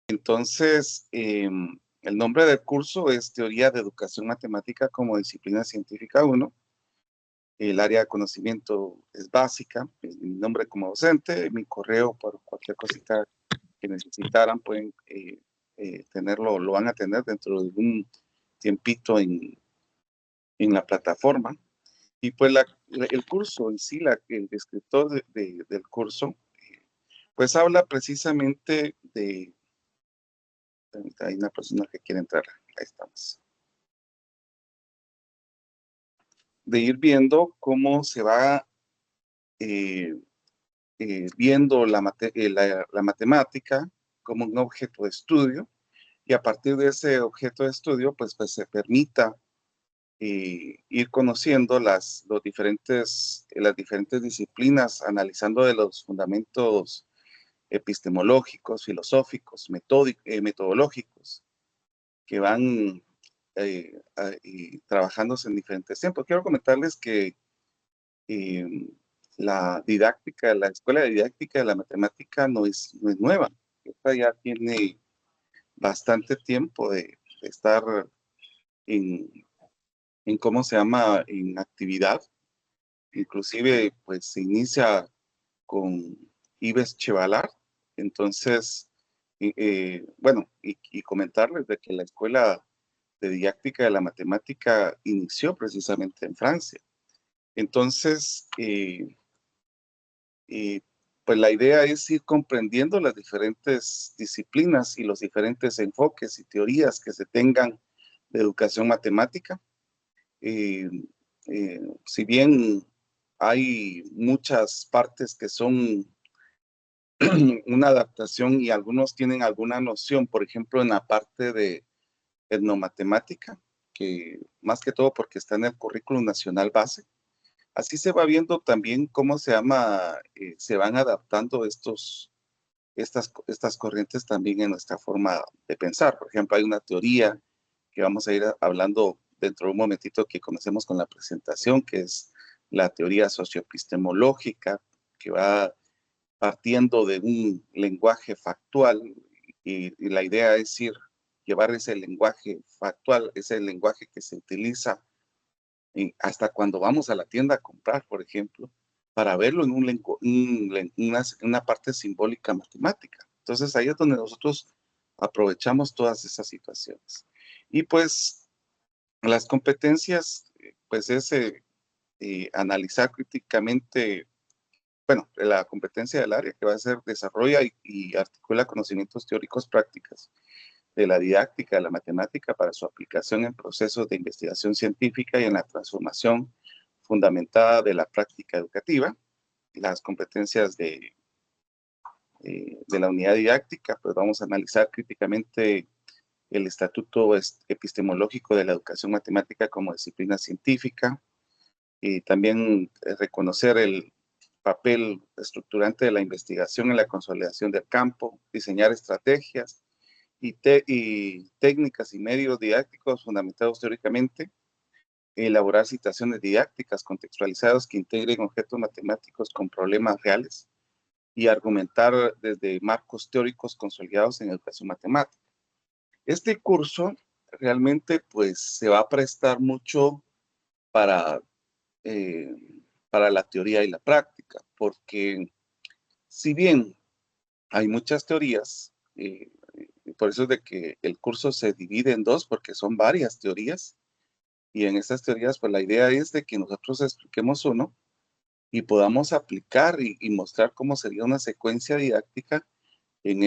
Entonces, el nombre del curso es Teoría de Educación Matemática como Disciplina Científica 1. El área de conocimiento es básica, es mi nombre como docente, mi correo por cualquier cosita que necesitaran pueden tenerlo, lo van a tener dentro de un tiempito en la plataforma. Y pues el curso en sí, el descriptor del curso, pues habla precisamente de, hay una persona que quiere entrar, ahí estamos, de ir viendo cómo se va eh, viendo la matemática como un objeto de estudio, y a partir de ese objeto de estudio, pues se permita ir conociendo las diferentes disciplinas, analizando de los fundamentos epistemológicos, filosóficos, metodológicos, que van trabajándose en diferentes tiempos. Quiero comentarles que eh, la escuela de didáctica de la matemática no es nueva. Esta ya tiene bastante tiempo de estar en, ¿cómo se llama?, en actividad. Inclusive, pues se inicia con Ives Chevalar. Entonces, bueno, y comentarles de que la escuela de didáctica de la matemática inició precisamente en Francia. Entonces, pues la idea es ir comprendiendo las diferentes disciplinas y los diferentes enfoques y teorías que se tengan de educación matemática. Si bien hay muchas partes que son una adaptación y algunos tienen alguna noción, por ejemplo, en la parte de etnomatemática, que más que todo porque está en el currículum nacional base. Así se va viendo también cómo se van adaptando estas corrientes también en nuestra forma de pensar. Por ejemplo, hay una teoría que vamos a ir hablando dentro de un momentito que comencemos con la presentación, que es la teoría socioepistemológica, que va partiendo de un lenguaje factual, y la idea es llevar ese lenguaje factual, ese lenguaje que se utiliza hasta cuando vamos a la tienda a comprar, por ejemplo, para verlo en una parte simbólica matemática. Entonces ahí es donde nosotros aprovechamos todas esas situaciones. Y pues las competencias, pues es analizar críticamente, bueno, la competencia del área que va a ser desarrolla y articula conocimientos teóricos prácticos de la didáctica de la matemática para su aplicación en procesos de investigación científica y en la transformación fundamentada de la práctica educativa. Las competencias de la unidad didáctica, pues vamos a analizar críticamente el estatuto epistemológico de la educación matemática como disciplina científica, y también reconocer el papel estructurante de la investigación en la consolidación del campo, diseñar estrategias y técnicas y medios didácticos fundamentados teóricamente, elaborar citaciones didácticas contextualizadas que integren objetos matemáticos con problemas reales y argumentar desde marcos teóricos consolidados en educación matemática. Este curso realmente pues se va a prestar mucho para, eh, para la teoría y la práctica, porque si bien hay muchas teorías, por eso es de que el curso se divide en dos, porque son varias teorías, y en estas teorías, pues la idea es de que nosotros expliquemos uno y podamos aplicar y mostrar cómo sería una secuencia didáctica en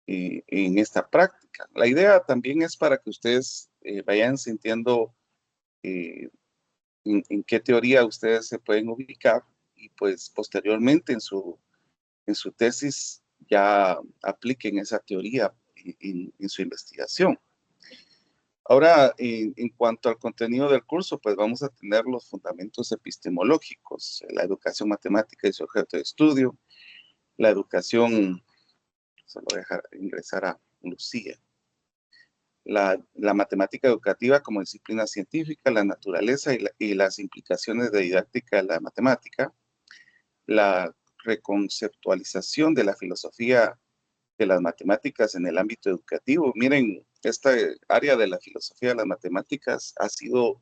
en esta práctica. La idea también es para que ustedes vayan sintiendo eh, en qué teoría ustedes se pueden ubicar, y pues posteriormente en su tesis ya apliquen esa teoría en su investigación. Ahora, en cuanto al contenido del curso, pues vamos a tener los fundamentos epistemológicos, la educación matemática y su objeto de estudio, la educación, solo dejar ingresar a Lucía, la matemática educativa como disciplina científica, la naturaleza y las implicaciones de didáctica de la matemática, la reconceptualización de la filosofía de las matemáticas en el ámbito educativo. Miren, esta área de la filosofía de las matemáticas ha sido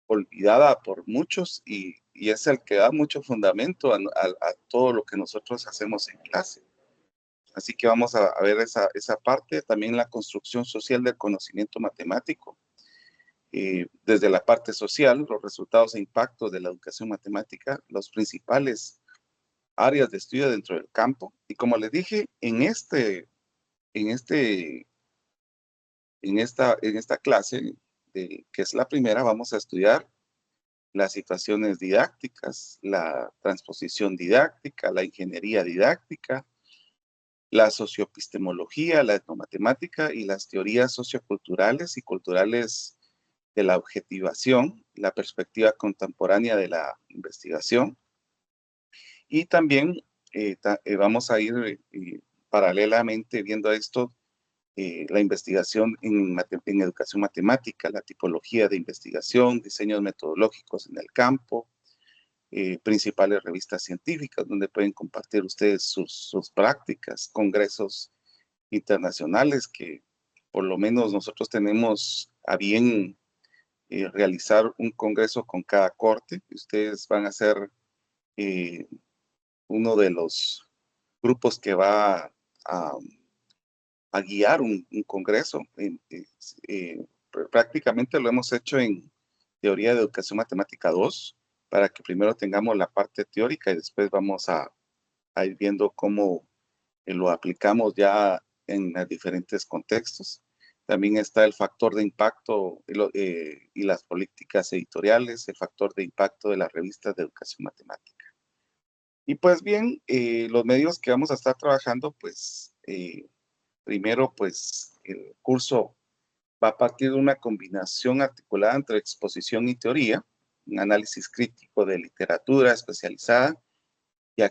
olvidada por muchos y es el que da mucho fundamento a todo lo que nosotros hacemos en clase. Así que vamos a ver esa parte, también la construcción social del conocimiento matemático. Desde la parte social, los resultados e impactos de la educación matemática, los principales áreas de estudio dentro del campo. Y como les dije, en esta clase, que es la primera, vamos a estudiar las situaciones didácticas, la transposición didáctica, la ingeniería didáctica, la socioepistemología, la etnomatemática y las teorías socioculturales y culturales de la objetivación, la perspectiva contemporánea de la investigación. Y también vamos a ir paralelamente viendo esto, la investigación en educación matemática, la tipología de investigación, diseños metodológicos en el campo, principales revistas científicas donde pueden compartir ustedes sus prácticas, congresos internacionales que por lo menos nosotros tenemos a bien realizar un congreso con cada corte. Ustedes van a ser uno de los grupos que va a guiar un congreso. Prácticamente lo hemos hecho en Teoría de Educación Matemática 2, para que primero tengamos la parte teórica y después vamos a ir viendo cómo lo aplicamos ya en los diferentes contextos. También está el factor de impacto y las políticas editoriales, el factor de impacto de las revistas de educación matemática. Y pues bien, los medios que vamos a estar trabajando, pues primero, pues el curso va a partir de una combinación articulada entre exposición y teoría, un análisis crítico de literatura especializada y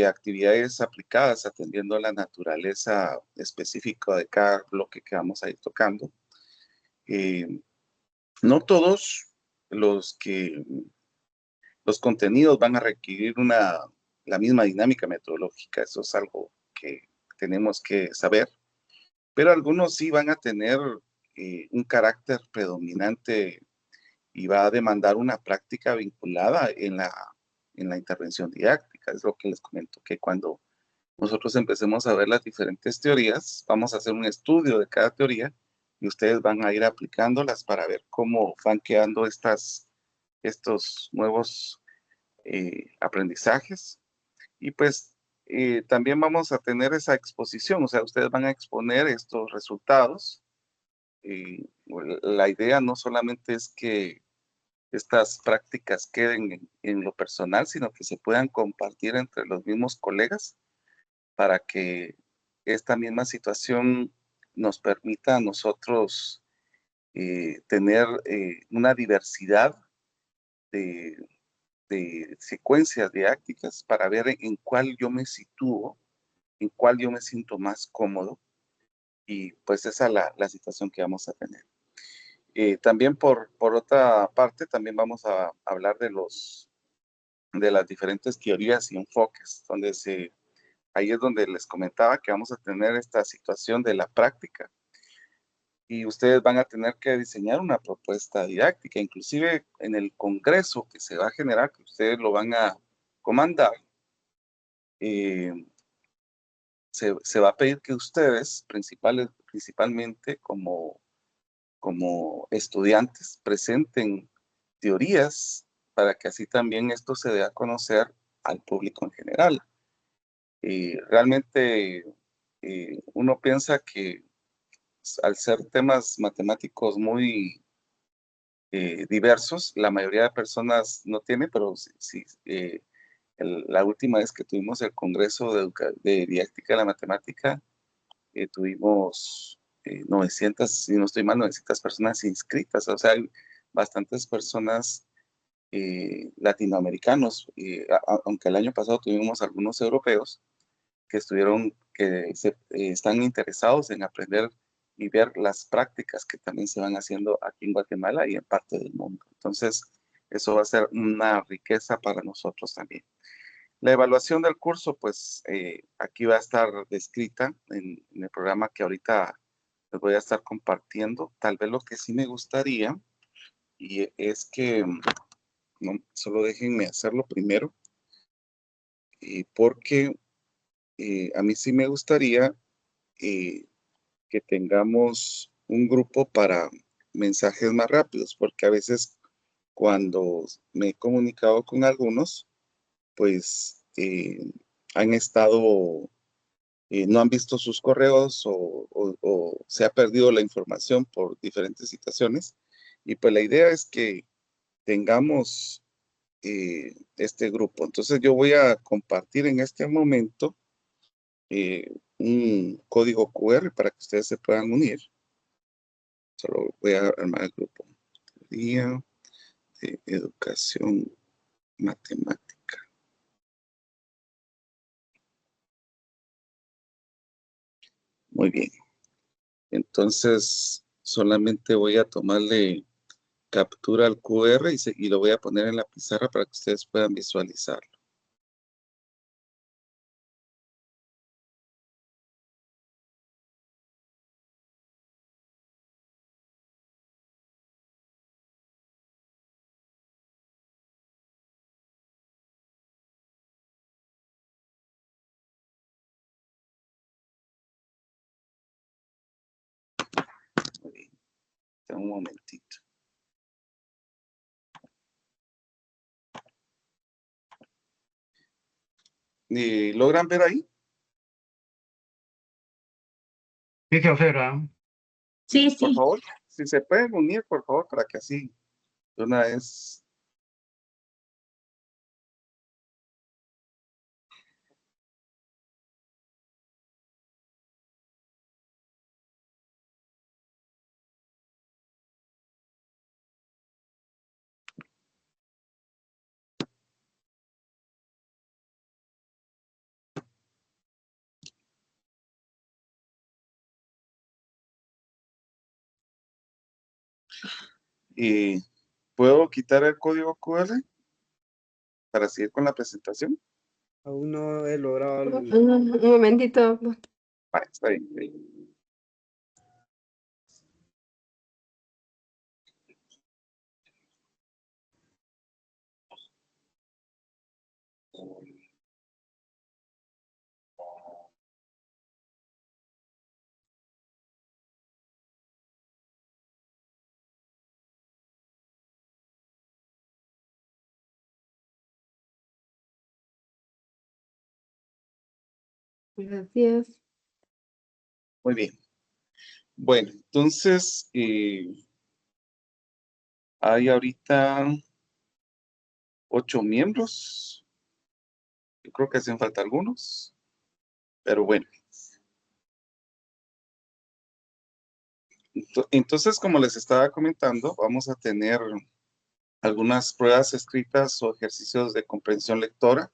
actividades aplicadas atendiendo a la naturaleza específica de cada bloque que vamos a ir tocando. No todos los contenidos van a requerir la misma dinámica metodológica, eso es algo que tenemos que saber, pero algunos sí van a tener un carácter predominante y va a demandar una práctica vinculada en la intervención didáctica. Es lo que les comento, que cuando nosotros empecemos a ver las diferentes teorías, vamos a hacer un estudio de cada teoría y ustedes van a ir aplicándolas para ver cómo van quedando estos nuevos aprendizajes. Y pues también vamos a tener esa exposición, o sea, ustedes van a exponer estos resultados. La idea no solamente es que estas prácticas queden en lo personal, sino que se puedan compartir entre los mismos colegas para que esta misma situación nos permita a nosotros tener una diversidad de, secuencias didácticas para ver en cuál yo me sitúo, en cuál yo me siento más cómodo, y pues esa es la situación que vamos a tener. También por otra parte, también vamos a hablar de las diferentes teorías y enfoques, ahí es donde les comentaba que vamos a tener esta situación de la práctica y ustedes van a tener que diseñar una propuesta didáctica, inclusive en el congreso que se va a generar, que ustedes lo van a comandar, se va a pedir que ustedes, principalmente como estudiantes, presenten teorías para que así también esto se dé a conocer al público en general. Realmente uno piensa que al ser temas matemáticos muy diversos, la mayoría de personas no tiene, pero sí, la última vez que tuvimos el Congreso de Didáctica de la Matemática, tuvimos 900, si no estoy mal, 900 personas inscritas, o sea, hay bastantes personas latinoamericanos, aunque el año pasado tuvimos algunos europeos que están interesados en aprender y ver las prácticas que también se van haciendo aquí en Guatemala y en parte del mundo. Entonces, eso va a ser una riqueza para nosotros también. La evaluación del curso, pues aquí va a estar descrita en el programa que ahorita les voy a estar compartiendo. Tal vez lo que sí me gustaría y es que, no, solo déjenme hacerlo primero, porque a mí sí me gustaría que tengamos un grupo para mensajes más rápidos, porque a veces cuando me he comunicado con algunos, pues han estado, no han visto sus correos o se ha perdido la información por diferentes situaciones. Y pues la idea es que tengamos este grupo. Entonces yo voy a compartir en este momento un código QR para que ustedes se puedan unir. Solo voy a armar el grupo. Día de Educación Matemática. Muy bien. Entonces, solamente voy a tomarle captura al QR y lo voy a poner en la pizarra para que ustedes puedan visualizarlo. Muy bien. Un momentito. ¿Logran ver ahí? Sí, se observa. Sí, Por sí. favor, si se pueden unir, por favor, para que así de una vez. ¿Puedo quitar el código QR para seguir con la presentación? Aún no he logrado. Un momentito. Vale, está bien. Gracias. Muy bien. Bueno, entonces hay ahorita 8 miembros. Yo creo que hacen falta algunos, pero bueno. Entonces, como les estaba comentando, vamos a tener algunas pruebas escritas o ejercicios de comprensión lectora.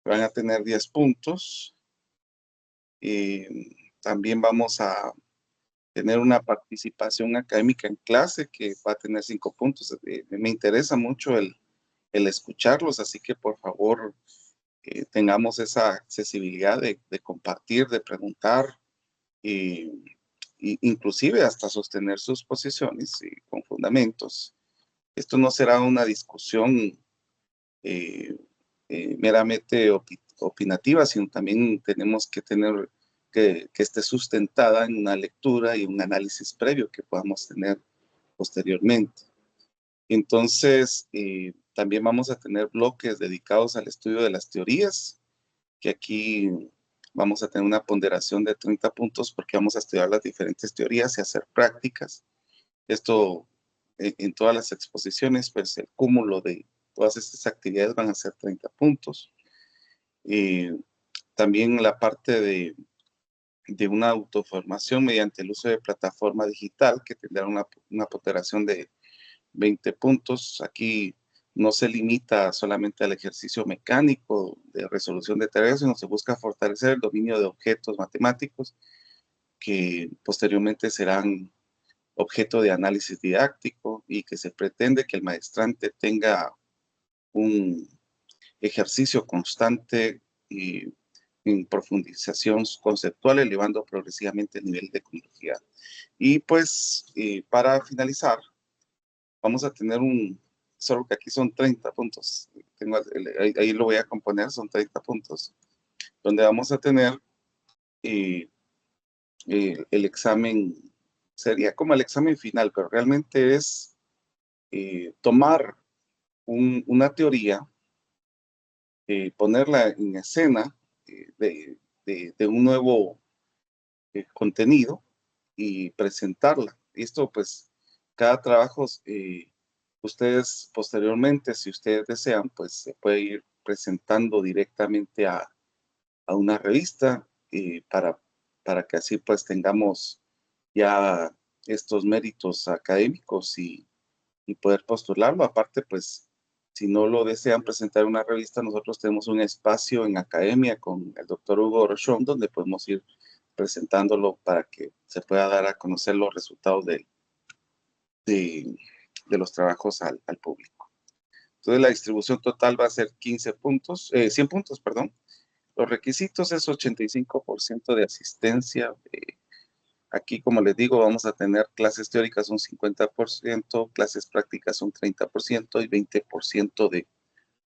Van a tener 10 puntos. También vamos a tener una participación académica en clase que va a tener 5 puntos. Me interesa mucho el escucharlos, así que por favor tengamos esa accesibilidad de compartir, de preguntar, inclusive hasta sostener sus posiciones con fundamentos. Esto no será una discusión meramente opinativa, sino también tenemos que tener que esté sustentada en una lectura y un análisis previo que podamos tener posteriormente. Entonces, también vamos a tener bloques dedicados al estudio de las teorías, que aquí vamos a tener una ponderación de 30 puntos porque vamos a estudiar las diferentes teorías y hacer prácticas. Esto en todas las exposiciones, pues el cúmulo de todas estas actividades van a ser 30 puntos. También la parte de una autoformación mediante el uso de plataforma digital que tendrá una ponderación de 20 puntos. Aquí no se limita solamente al ejercicio mecánico de resolución de tareas, sino se busca fortalecer el dominio de objetos matemáticos que posteriormente serán objeto de análisis didáctico y que se pretende que el maestrante tenga un ejercicio constante y en profundización conceptual, elevando progresivamente el nivel de complejidad. Y pues, para finalizar, vamos a tener solo que aquí son 30 puntos. Ahí lo voy a componer, son 30 puntos, donde vamos a tener el examen, sería como el examen final, pero realmente es tomar una teoría, ponerla en escena de un nuevo contenido y presentarla. Esto pues, cada trabajo, ustedes posteriormente, si ustedes desean, pues se puede ir presentando directamente a una revista para que así pues tengamos ya estos méritos académicos y poder postularlo. Aparte, pues, si no lo desean presentar en una revista, nosotros tenemos un espacio en academia con el doctor Hugo Rochón, donde podemos ir presentándolo para que se pueda dar a conocer los resultados de los trabajos al público. Entonces, la distribución total va a ser 15 puntos, 100 puntos, perdón. Los requisitos es 85% de asistencia. Aquí, como les digo, vamos a tener clases teóricas un 50%, clases prácticas un 30% y 20% de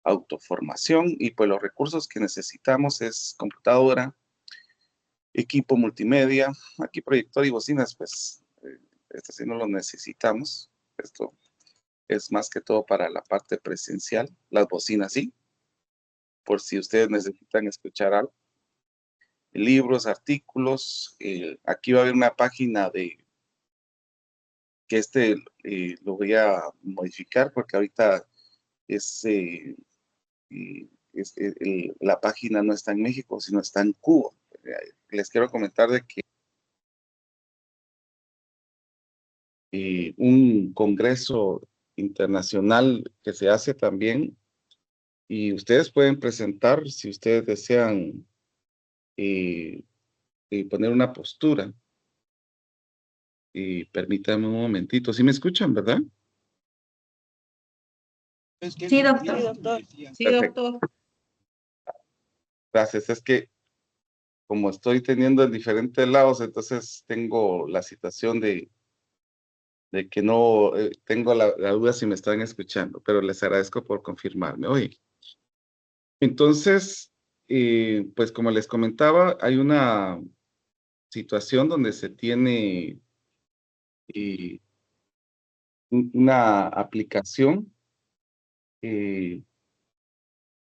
autoformación. Y pues los recursos que necesitamos es computadora, equipo multimedia, aquí proyector y bocinas, pues esto sí no lo necesitamos. Esto es más que todo para la parte presencial. Las bocinas sí, por si ustedes necesitan escuchar algo. Libros, artículos, aquí va a haber una página que lo voy a modificar porque ahorita la página no está en México, sino está en Cuba. Les quiero comentar de que un congreso internacional que se hace también, y ustedes pueden presentar, si ustedes desean, poner una postura. Y permítanme un momentito. ¿Sí me escuchan, verdad? Sí, doctor. Sí, doctor. Gracias. Es que como estoy teniendo en diferentes lados, entonces tengo la situación de que no tengo la duda si me están escuchando, pero les agradezco por confirmarme. Oye, entonces, pues como les comentaba, hay una situación donde se tiene eh, una aplicación eh,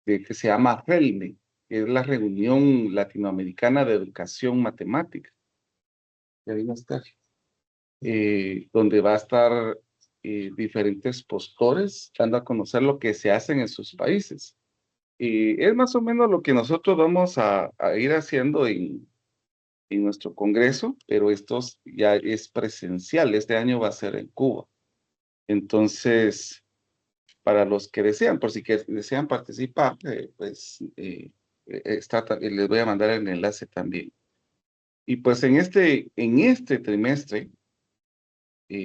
que se llama RELME, que es la Reunión Latinoamericana de Educación Matemática. Ya vino a estar. Donde va a estar diferentes postores dando a conocer lo que se hace en sus países. Es más o menos lo que nosotros vamos a ir haciendo en nuestro congreso, pero esto ya es presencial. Este año va a ser en Cuba. Entonces, para los que desean, por si que desean participar, pues les voy a mandar el enlace también. Y pues en este trimestre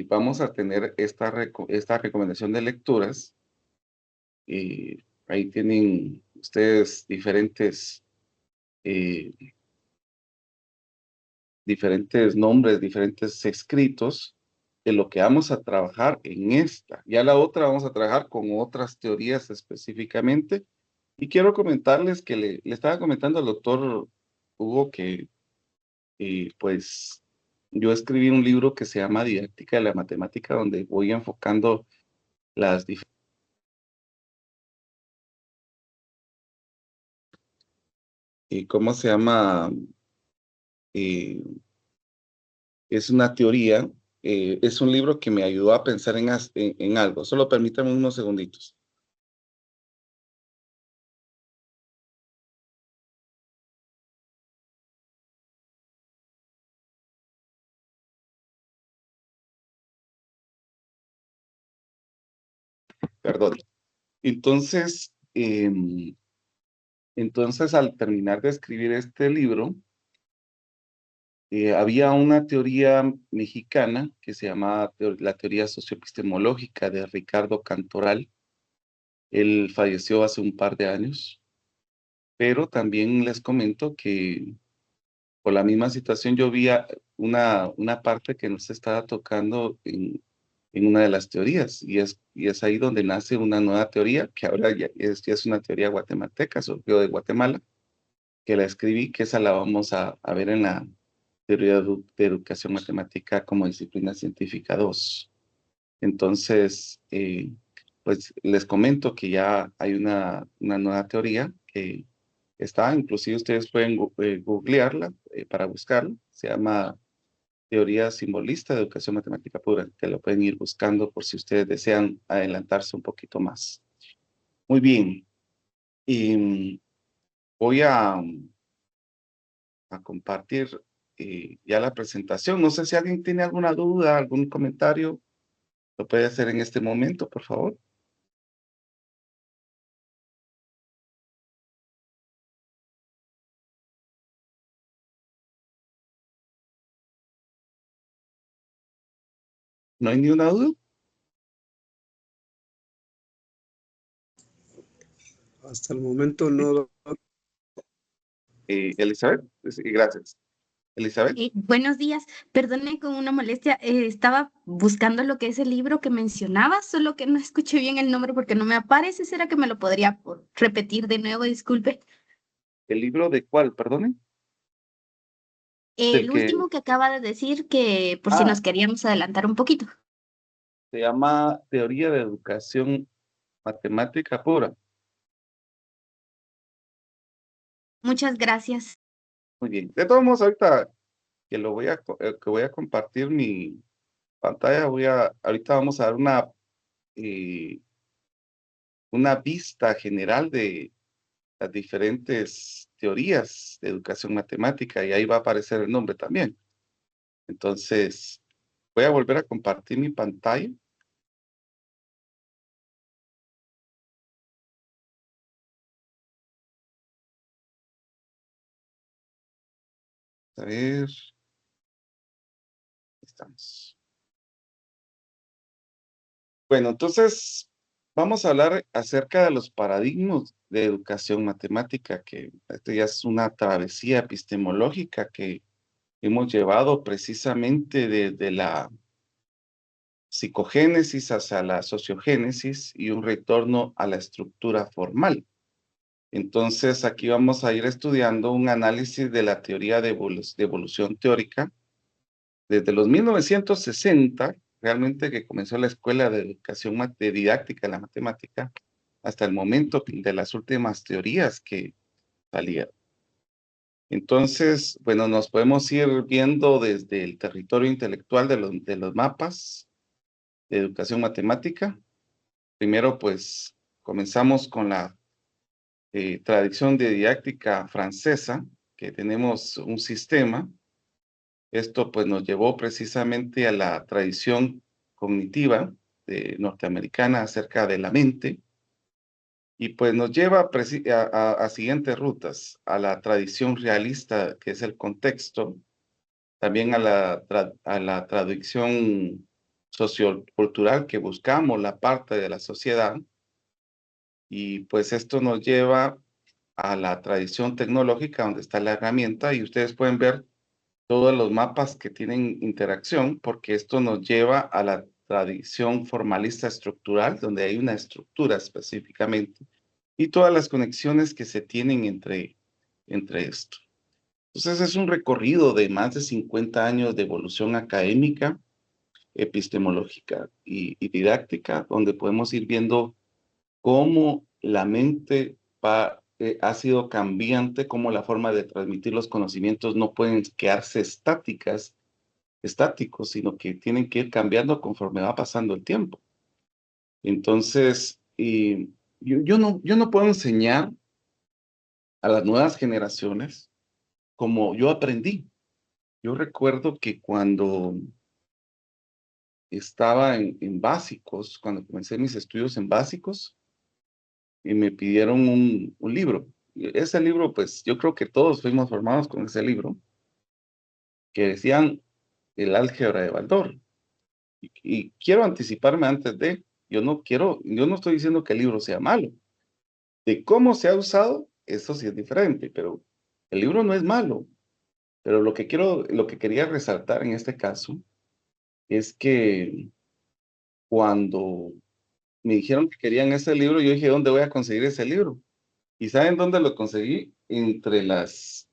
vamos a tener esta recomendación de lecturas. Ahí tienen ustedes eh, diferentes nombres, diferentes escritos de lo que vamos a trabajar en esta. Ya la otra vamos a trabajar con otras teorías específicamente. Y quiero comentarles que le estaba comentando al doctor Hugo que pues yo escribí un libro que se llama Didáctica de la Matemática, donde voy enfocando las diferentes. ¿Cómo se llama? Eh, es una teoría, es un libro que me ayudó a pensar en algo. Solo permítanme unos segunditos. Perdón. Entonces, al terminar de escribir este libro, había una teoría mexicana que se llamaba la teoría socioepistemológica de Ricardo Cantoral, Él falleció hace un par de años, pero también les comento que por la misma situación yo vi una parte que nos estaba tocando en una de las teorías, y es ahí donde nace una nueva teoría, que ahora ya es una teoría guatemalteca, surgió de Guatemala, que la escribí, que esa la vamos a ver en la teoría de educación matemática como disciplina científica 2. Entonces, pues les comento que ya hay una nueva teoría que está, inclusive ustedes pueden googlearla para buscarla, se llama teoría simbolista de educación matemática pura, que lo pueden ir buscando por si ustedes desean adelantarse un poquito más. Muy bien, y voy a compartir ya la presentación. No sé si alguien tiene alguna duda, algún comentario, lo puede hacer en este momento, por favor. ¿No hay ni una duda? Hasta el momento no. Elizabeth, sí, gracias. Elizabeth. Buenos días, perdone con una molestia, estaba buscando lo que es el libro que mencionaba, solo que no escuché bien el nombre porque no me aparece. ¿Será que me lo podría repetir de nuevo? Disculpe. ¿El libro de cuál, perdone? El último que acaba de decir, que por si nos queríamos adelantar un poquito. Se llama Teoría de Educación Matemática Pura. Muchas gracias. Muy bien. De todos modos, ahorita que voy a compartir mi pantalla, ahorita vamos a dar una vista general de las diferentes teorías de educación matemática, y ahí va a aparecer el nombre también. Entonces, voy a volver a compartir mi pantalla. A ver. Estamos. Bueno, entonces vamos a hablar acerca de los paradigmas de educación matemática, que esto ya es una travesía epistemológica que hemos llevado precisamente desde la psicogénesis hacia la sociogénesis y un retorno a la estructura formal. Entonces, aquí vamos a ir estudiando un análisis de la teoría de evolución teórica desde los 1960, realmente que comenzó la Escuela de Educación de Didáctica de la Matemática, hasta el momento de las últimas teorías que salieron. Entonces, bueno, nos podemos ir viendo desde el territorio intelectual de los mapas de educación matemática. Primero, pues, comenzamos con la tradición de didáctica francesa, que tenemos un sistema. Esto pues nos llevó precisamente a la tradición cognitiva norteamericana acerca de la mente, y pues nos lleva a siguientes rutas: a la tradición realista, que es el contexto, también a la tradición sociocultural, que buscamos la parte de la sociedad, y pues esto nos lleva a la tradición tecnológica, donde está la herramienta, y ustedes pueden ver todos los mapas que tienen interacción, porque esto nos lleva a la tradición formalista estructural, donde hay una estructura específicamente, y todas las conexiones que se tienen entre esto. Entonces es un recorrido de más de 50 años de evolución académica, epistemológica y didáctica, donde podemos ir viendo cómo la mente ha sido cambiante, cómo la forma de transmitir los conocimientos no pueden quedarse estáticos, sino que tienen que ir cambiando conforme va pasando el tiempo. Entonces, yo no puedo enseñar a las nuevas generaciones como yo aprendí. Yo recuerdo que cuando estaba en básicos, cuando comencé mis estudios en básicos, y me pidieron un libro. Ese libro, pues yo creo que todos fuimos formados con ese libro, que decían el álgebra de Baldor. Y quiero anticiparme antes de yo no estoy diciendo que el libro sea malo. De cómo se ha usado, eso sí es diferente, pero el libro no es malo. Pero lo que quería resaltar en este caso es que cuando me dijeron que querían ese libro, yo dije, ¿dónde voy a conseguir ese libro? ¿Y saben dónde lo conseguí? Entre los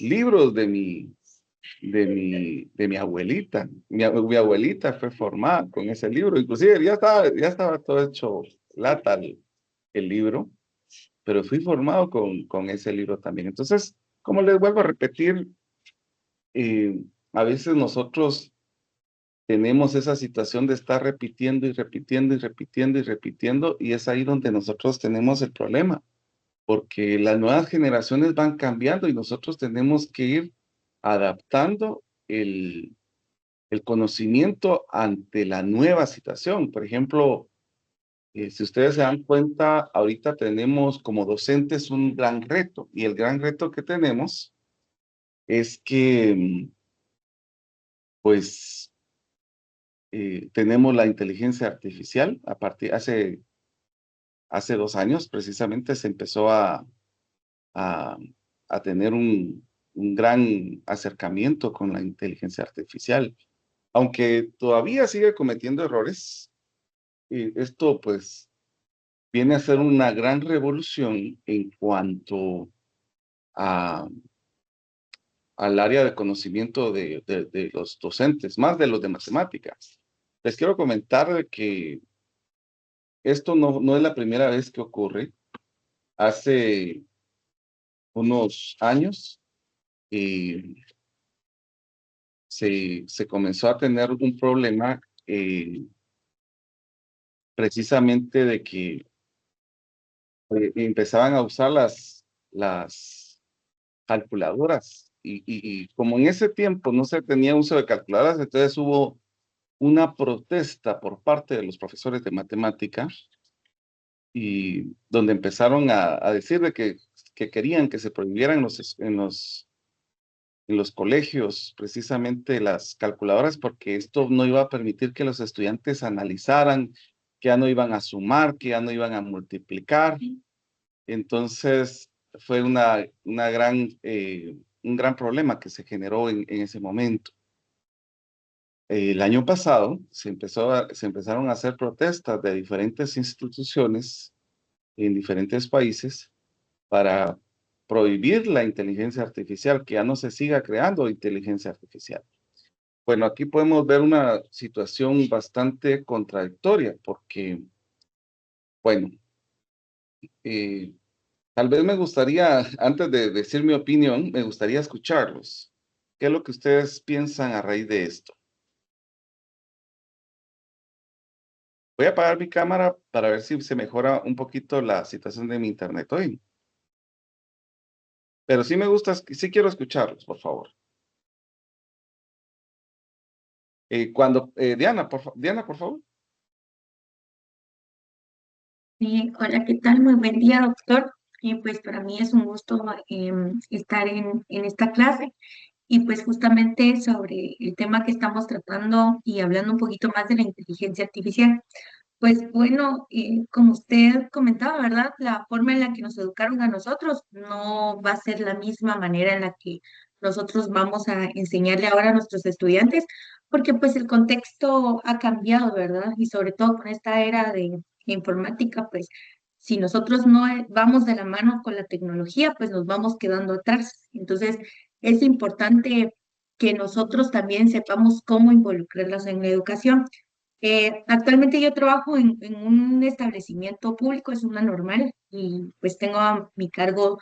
libros de mi abuelita. Mi abuelita fue formada con ese libro. Inclusive ya estaba todo hecho lata el libro, pero fui formado con ese libro también. Entonces, como les vuelvo a repetir, a veces nosotros tenemos esa situación de estar repitiendo y repitiendo y repitiendo y repitiendo, y es ahí donde nosotros tenemos el problema, porque las nuevas generaciones van cambiando y nosotros tenemos que ir adaptando el conocimiento ante la nueva situación. Por ejemplo, si ustedes se dan cuenta, ahorita tenemos como docentes un gran reto, y el gran reto que tenemos es que, pues, tenemos la inteligencia artificial. Hace 2 años precisamente se empezó a, a tener un gran acercamiento con la inteligencia artificial, aunque todavía sigue cometiendo errores. Esto pues viene a ser una gran revolución en cuanto a, al área de conocimiento de los docentes, más de los de matemáticas. Les quiero comentar que esto no es la primera vez que ocurre. Hace unos años se comenzó a tener un problema, precisamente de que empezaban a usar las calculadoras, y como en ese tiempo no se tenía uso de calculadoras, entonces hubo una protesta por parte de los profesores de matemática, y donde empezaron a decir de que querían que se prohibieran en los colegios precisamente las calculadoras, porque esto no iba a permitir que los estudiantes analizaran, que ya no iban a sumar, que ya no iban a multiplicar. Entonces fue un gran problema que se generó en ese momento. El año pasado se empezaron a hacer protestas de diferentes instituciones en diferentes países para prohibir la inteligencia artificial, que ya no se siga creando inteligencia artificial. Bueno, aquí podemos ver una situación bastante contradictoria, porque, bueno, tal vez me gustaría, antes de decir mi opinión, me gustaría escucharlos. ¿Qué es lo que ustedes piensan a raíz de esto? Voy a apagar mi cámara para ver si se mejora un poquito la situación de mi internet hoy. Pero sí quiero escucharlos, por favor. Diana, por favor. Hola, ¿qué tal? Muy buen día, doctor. Pues para mí es un gusto estar en esta clase y pues justamente sobre el tema que estamos tratando y hablando un poquito más de la inteligencia artificial. Pues bueno, como usted comentaba, ¿verdad? La forma en la que nos educaron a nosotros no va a ser la misma manera en la que nosotros vamos a enseñarle ahora a nuestros estudiantes, porque pues el contexto ha cambiado, ¿verdad? Y sobre todo con esta era de informática, pues si nosotros no vamos de la mano con la tecnología, pues nos vamos quedando atrás. Entonces, es importante que nosotros también sepamos cómo involucrarlas en la educación. Actualmente yo trabajo en un establecimiento público, es una normal, y pues tengo a mi cargo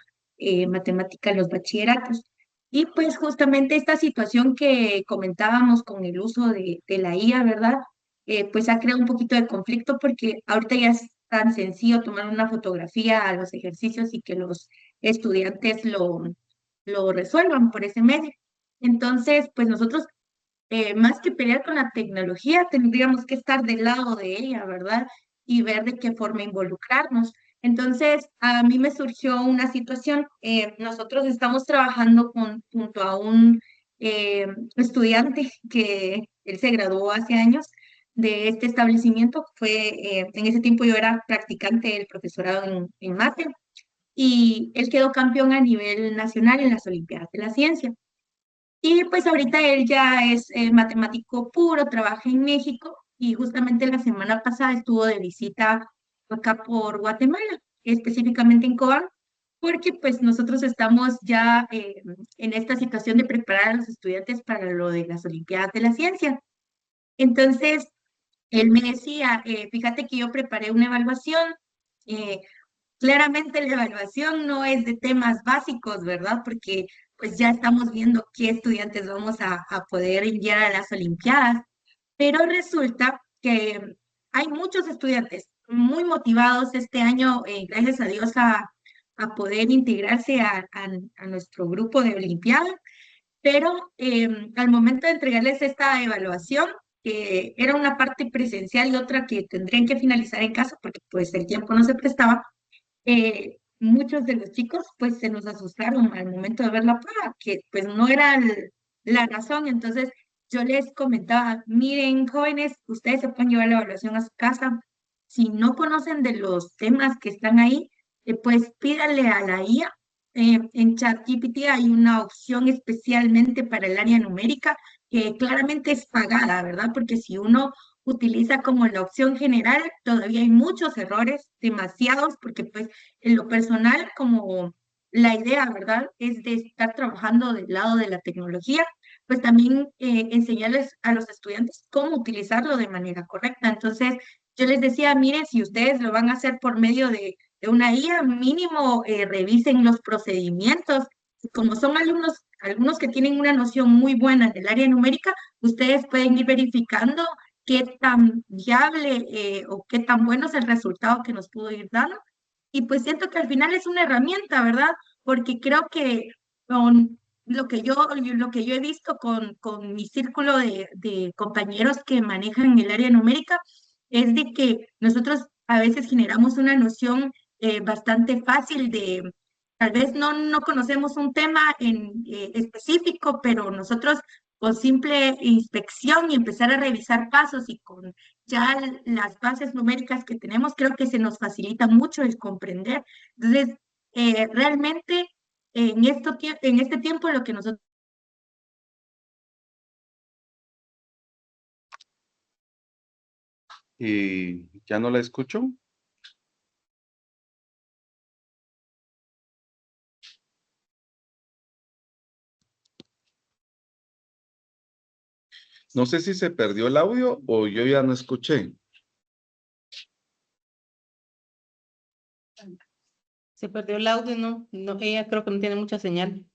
matemática en los bachilleratos. Y pues justamente esta situación que comentábamos con el uso de la IA, ¿verdad? Pues ha creado un poquito de conflicto porque ahorita ya es tan sencillo tomar una fotografía a los ejercicios y que los estudiantes lo resuelvan por ese medio. Entonces, pues nosotros más que pelear con la tecnología, tendríamos que estar del lado de ella, ¿verdad? Y ver de qué forma involucrarnos. Entonces, a mí me surgió una situación. Nosotros estamos trabajando junto a un estudiante que él se graduó hace años de este establecimiento fue, en ese tiempo yo era practicante del profesorado en mate, y él quedó campeón a nivel nacional en las Olimpiadas de la Ciencia. Y pues ahorita él ya es matemático puro, trabaja en México y justamente la semana pasada estuvo de visita acá por Guatemala, específicamente en Cobán, porque pues nosotros estamos ya en esta situación de preparar a los estudiantes para lo de las Olimpiadas de la Ciencia. Entonces, él me decía, fíjate que yo preparé una evaluación. eh, Claramente la evaluación no es de temas básicos, ¿verdad? Porque pues ya estamos viendo qué estudiantes vamos a poder enviar a las Olimpiadas, pero resulta que hay muchos estudiantes muy motivados este año, gracias a Dios, a poder integrarse a nuestro grupo de Olimpiadas, pero al momento de entregarles esta evaluación, que era una parte presencial y otra que tendrían que finalizar en casa porque pues el tiempo no se prestaba, muchos de los chicos pues se nos asustaron al momento de ver la prueba, que pues no era la razón. Entonces yo les comentaba, miren jóvenes, ustedes se pueden llevar la evaluación a su casa. Si no conocen de los temas que están ahí, pues pídanle a la IA. En ChatGPT hay una opción especialmente para el área numérica que claramente es pagada, ¿verdad? Porque si uno utiliza como la opción general, todavía hay muchos errores, demasiados, porque pues en lo personal, como la idea, ¿verdad? Es de estar trabajando del lado de la tecnología, pues también enseñarles a los estudiantes cómo utilizarlo de manera correcta. Entonces, yo les decía, miren, si ustedes lo van a hacer por medio de una IA, mínimo revisen los procedimientos. Como son alumnos, algunos que tienen una noción muy buena del área numérica, ustedes pueden ir verificando qué tan viable o qué tan bueno es el resultado que nos pudo ir dando. Y pues siento que al final es una herramienta, ¿verdad? Porque creo que con lo que yo he visto con mi círculo de compañeros que manejan el área numérica es de que nosotros a veces generamos una noción bastante fácil de, tal vez no conocemos un tema en específico, pero nosotros con simple inspección y empezar a revisar pasos y con ya las bases numéricas que tenemos, creo que se nos facilita mucho el comprender. Entonces, realmente en este tiempo lo que nosotros... Y ya no la escucho. No sé si se perdió el audio o yo ya no escuché. Se perdió el audio, no, ella creo que no tiene mucha señal.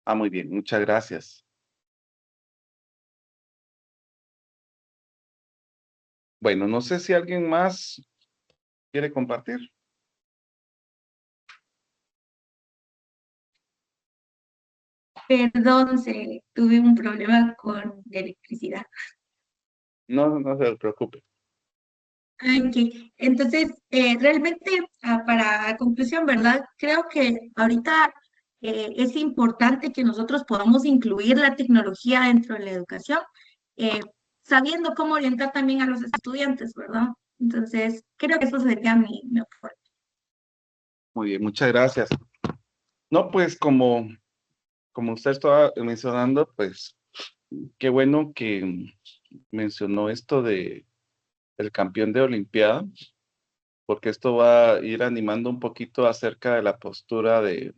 Ah, muy bien, muchas gracias. Bueno, no sé si alguien más quiere compartir. Perdón, tuve un problema con la electricidad. No, no se preocupe. Ok. Entonces, realmente, para conclusión, ¿verdad? Creo que ahorita es importante que nosotros podamos incluir la tecnología dentro de la educación, eh, sabiendo cómo orientar también a los estudiantes, ¿verdad? Entonces, creo que eso sería mi aporte. Muy bien, muchas gracias. No, pues como usted estaba mencionando, pues qué bueno que mencionó esto del campeón de Olimpiada, porque esto va a ir animando un poquito acerca de la postura de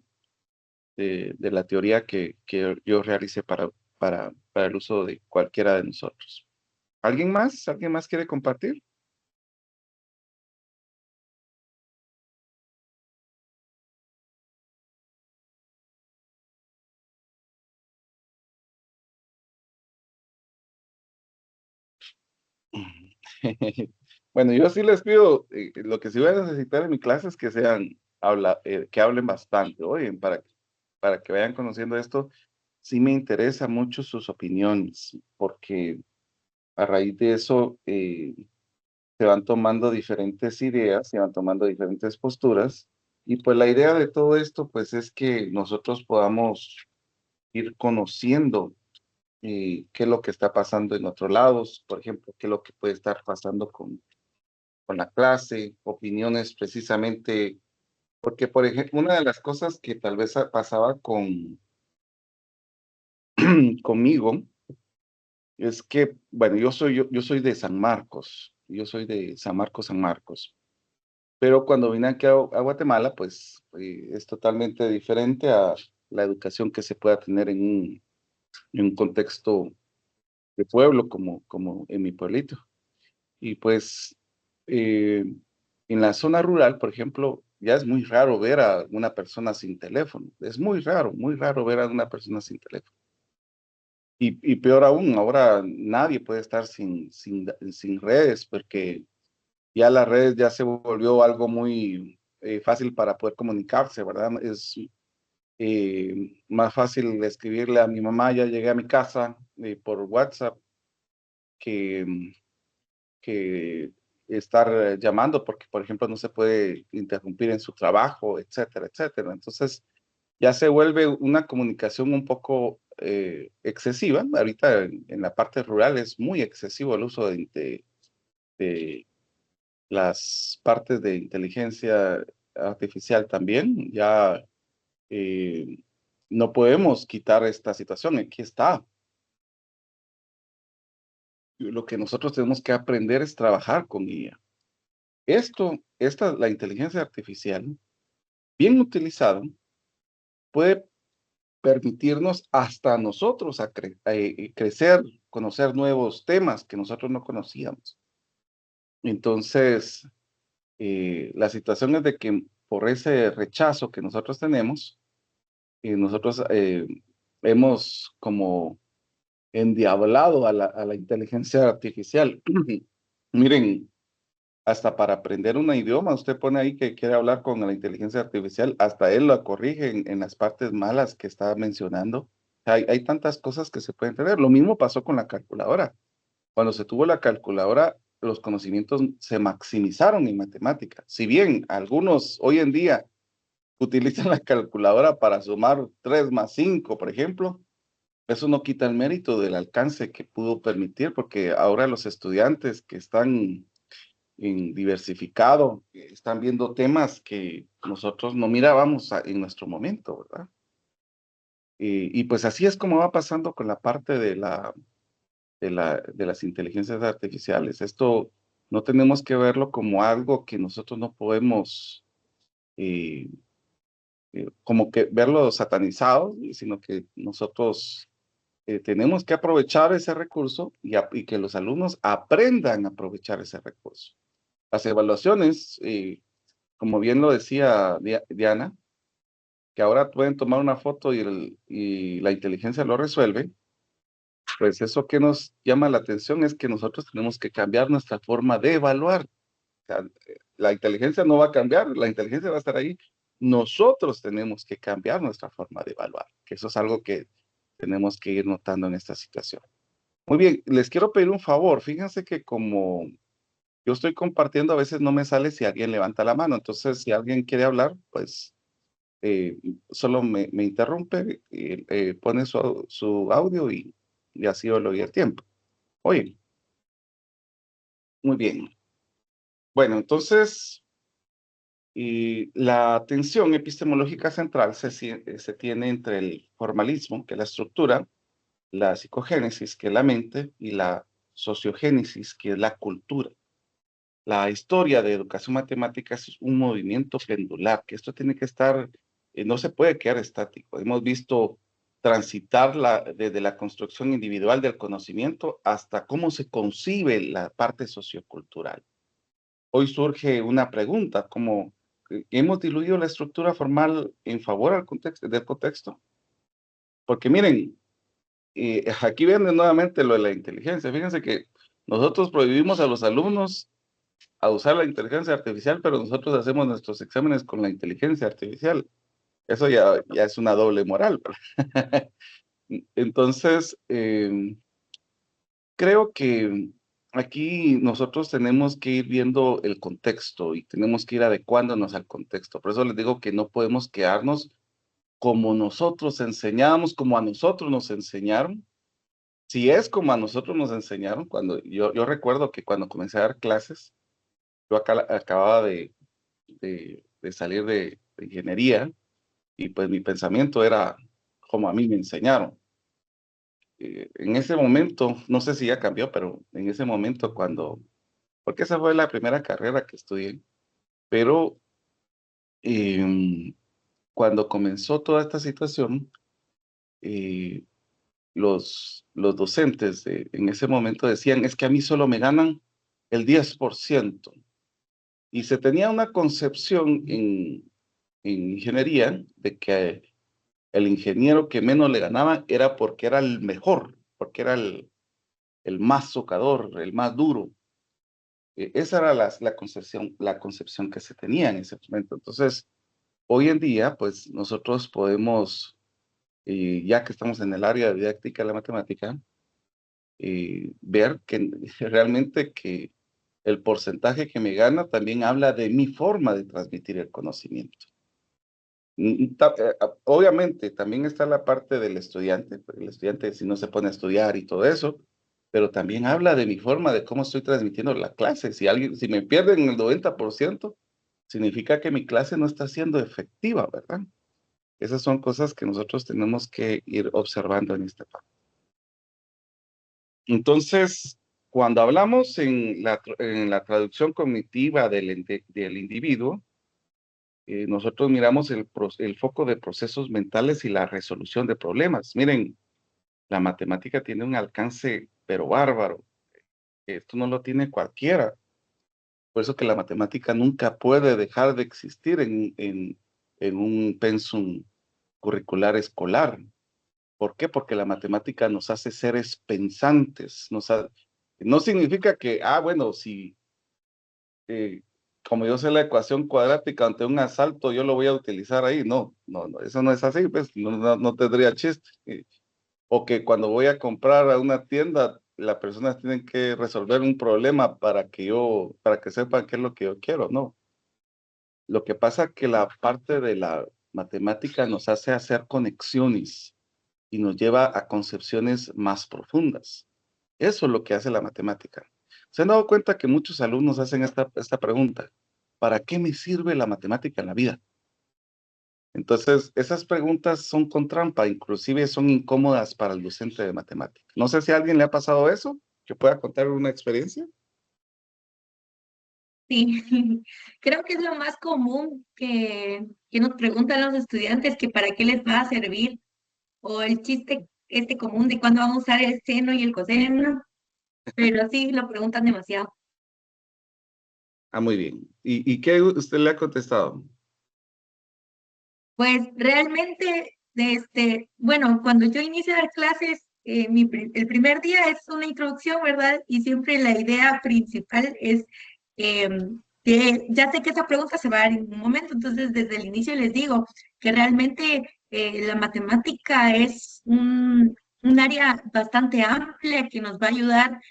la teoría que yo realice para el uso de cualquiera de nosotros. ¿Alguien más? ¿Alguien más quiere compartir? Bueno, yo sí les pido, lo que sí voy a necesitar en mi clase es que que hablen bastante, oye, para que vayan conociendo esto. Sí me interesa mucho sus opiniones, porque a raíz de eso se van tomando diferentes ideas, se van tomando diferentes posturas, y pues la idea de todo esto, pues es que nosotros podamos ir conociendo qué es lo que está pasando en otros lados, por ejemplo, qué es lo que puede estar pasando con la clase, opiniones precisamente, porque por ejemplo, una de las cosas que tal vez pasaba conmigo es que, bueno, yo soy de San Marcos, yo soy de San Marcos, San Marcos, pero cuando vine aquí a Guatemala, pues es totalmente diferente a la educación que se pueda tener en un contexto de pueblo como en mi pueblito. Y pues eh, en la zona rural, por ejemplo, ya es muy raro ver a una persona sin teléfono. Es muy raro ver a una persona sin teléfono. Y peor aún, ahora nadie puede estar sin redes, porque ya las redes ya se volvió algo muy fácil para poder comunicarse, ¿verdad? Es más fácil escribirle a mi mamá, ya llegué a mi casa por WhatsApp, que, que estar llamando, porque, por ejemplo, no se puede interrumpir en su trabajo, etcétera, etcétera. Entonces, ya se vuelve una comunicación un poco excesiva. Ahorita en la parte rural es muy excesivo el uso de las partes de inteligencia artificial también. Ya eh, no podemos quitar esta situación, aquí está. Lo que nosotros tenemos que aprender es trabajar con ella. La inteligencia artificial, bien utilizada, puede permitirnos hasta nosotros crecer, conocer nuevos temas que nosotros no conocíamos. Entonces, la situación es de que por ese rechazo que nosotros tenemos, nosotros hemos como endiablado a la inteligencia artificial. Miren, hasta para aprender un idioma, usted pone ahí que quiere hablar con la inteligencia artificial, hasta él lo corrige en las partes malas que estaba mencionando. Hay tantas cosas que se pueden tener. Lo mismo pasó con la calculadora. Cuando se tuvo la calculadora, los conocimientos se maximizaron en matemática. Si bien algunos hoy en día utilizan la calculadora para sumar 3 más 5, por ejemplo, eso no quita el mérito del alcance que pudo permitir, porque ahora los estudiantes que están en diversificado, están viendo temas que nosotros no mirábamos en nuestro momento, ¿verdad? Y pues así es como va pasando con la parte de las inteligencias artificiales. Esto no tenemos que verlo como algo que nosotros no podemos, eh, como que verlo satanizado, sino que nosotros tenemos que aprovechar ese recurso y que los alumnos aprendan a aprovechar ese recurso. Las evaluaciones, como bien lo decía Diana, que ahora pueden tomar una foto y la inteligencia lo resuelve, pues eso que nos llama la atención es que nosotros tenemos que cambiar nuestra forma de evaluar. O sea, la inteligencia no va a cambiar, la inteligencia va a estar ahí. Nosotros tenemos que cambiar nuestra forma de evaluar, que eso es algo que tenemos que ir notando en esta situación. Muy bien, les quiero pedir un favor. Fíjense que como yo estoy compartiendo, a veces no me sale si alguien levanta la mano. Entonces, si alguien quiere hablar, pues solo me interrumpe, y, pone su audio y así yo le doy el tiempo. Oye, muy bien. Bueno, entonces, la tensión epistemológica central se tiene entre el formalismo, que es la estructura, la psicogénesis, que es la mente, y la sociogénesis, que es la cultura. La historia de educación matemática es un movimiento pendular, que esto tiene que estar, no se puede quedar estático. Hemos visto transitar desde la construcción individual del conocimiento hasta cómo se concibe la parte sociocultural. Hoy surge una pregunta, como ¿hemos diluido la estructura formal en favor del contexto? Porque miren, aquí viene nuevamente lo de la inteligencia. Fíjense que nosotros prohibimos a los alumnos a usar la inteligencia artificial, pero nosotros hacemos nuestros exámenes con la inteligencia artificial. Eso ya es una doble moral, ¿verdad? Entonces, creo que aquí nosotros tenemos que ir viendo el contexto y tenemos que ir adecuándonos al contexto. Por eso les digo que no podemos quedarnos como nosotros enseñamos, como a nosotros nos enseñaron, si es como a nosotros nos enseñaron, cuando yo recuerdo que cuando comencé a dar clases, yo acababa de salir de ingeniería y pues mi pensamiento era como a mí me enseñaron. En ese momento, no sé si ya cambió, pero en ese momento porque esa fue la primera carrera que estudié, pero em, cuando comenzó toda esta situación, eh, los docentes en ese momento decían, es que a mí solo me ganan el 10%. Y se tenía una concepción en ingeniería de que el ingeniero que menos le ganaba era porque era el mejor, porque era el más socador, el más duro. Esa era la concepción que se tenía en ese momento. Entonces, hoy en día, pues nosotros podemos, ya que estamos en el área de didáctica de la matemática, ver que realmente que el porcentaje que me gana también habla de mi forma de transmitir el conocimiento. Obviamente, también está la parte del estudiante, pues, el estudiante si no se pone a estudiar y todo eso, pero también habla de mi forma de cómo estoy transmitiendo la clase. Si me pierden el 90%, significa que mi clase no está siendo efectiva, ¿verdad? Esas son cosas que nosotros tenemos que ir observando en esta parte. Entonces, cuando hablamos en la traducción cognitiva del individuo, nosotros miramos el foco de procesos mentales y la resolución de problemas. Miren, la matemática tiene un alcance, pero bárbaro. Esto no lo tiene cualquiera. Por eso que la matemática nunca puede dejar de existir en un pensum curricular escolar. ¿Por qué? Porque la matemática nos hace seres pensantes. No significa que, bueno, si como yo sé la ecuación cuadrática ante un asalto, yo lo voy a utilizar ahí. No, eso no es así, pues no tendría chiste. O que cuando voy a comprar a una tienda, las personas tienen que resolver un problema para que sepan qué es lo que yo quiero, no. Lo que pasa es que la parte de la matemática nos hace hacer conexiones y nos lleva a concepciones más profundas. Eso es lo que hace la matemática. ¿Se han dado cuenta que muchos alumnos hacen esta pregunta? ¿Para qué me sirve la matemática en la vida? Entonces, esas preguntas son con trampa, inclusive son incómodas para el docente de matemática. No sé si a alguien le ha pasado eso, que pueda contar una experiencia. Sí, creo que es lo más común que nos preguntan los estudiantes que para qué les va a servir, o el chiste este común de cuándo vamos a usar el seno y el coseno, pero sí lo preguntan demasiado. Muy bien. ¿Y qué usted le ha contestado? Pues realmente, bueno, cuando yo inicio las clases, el primer día es una introducción, ¿verdad? Y siempre la idea principal es que ya sé que esa pregunta se va a dar en un momento, entonces desde el inicio les digo que realmente la matemática es un área bastante amplia que nos va a ayudar.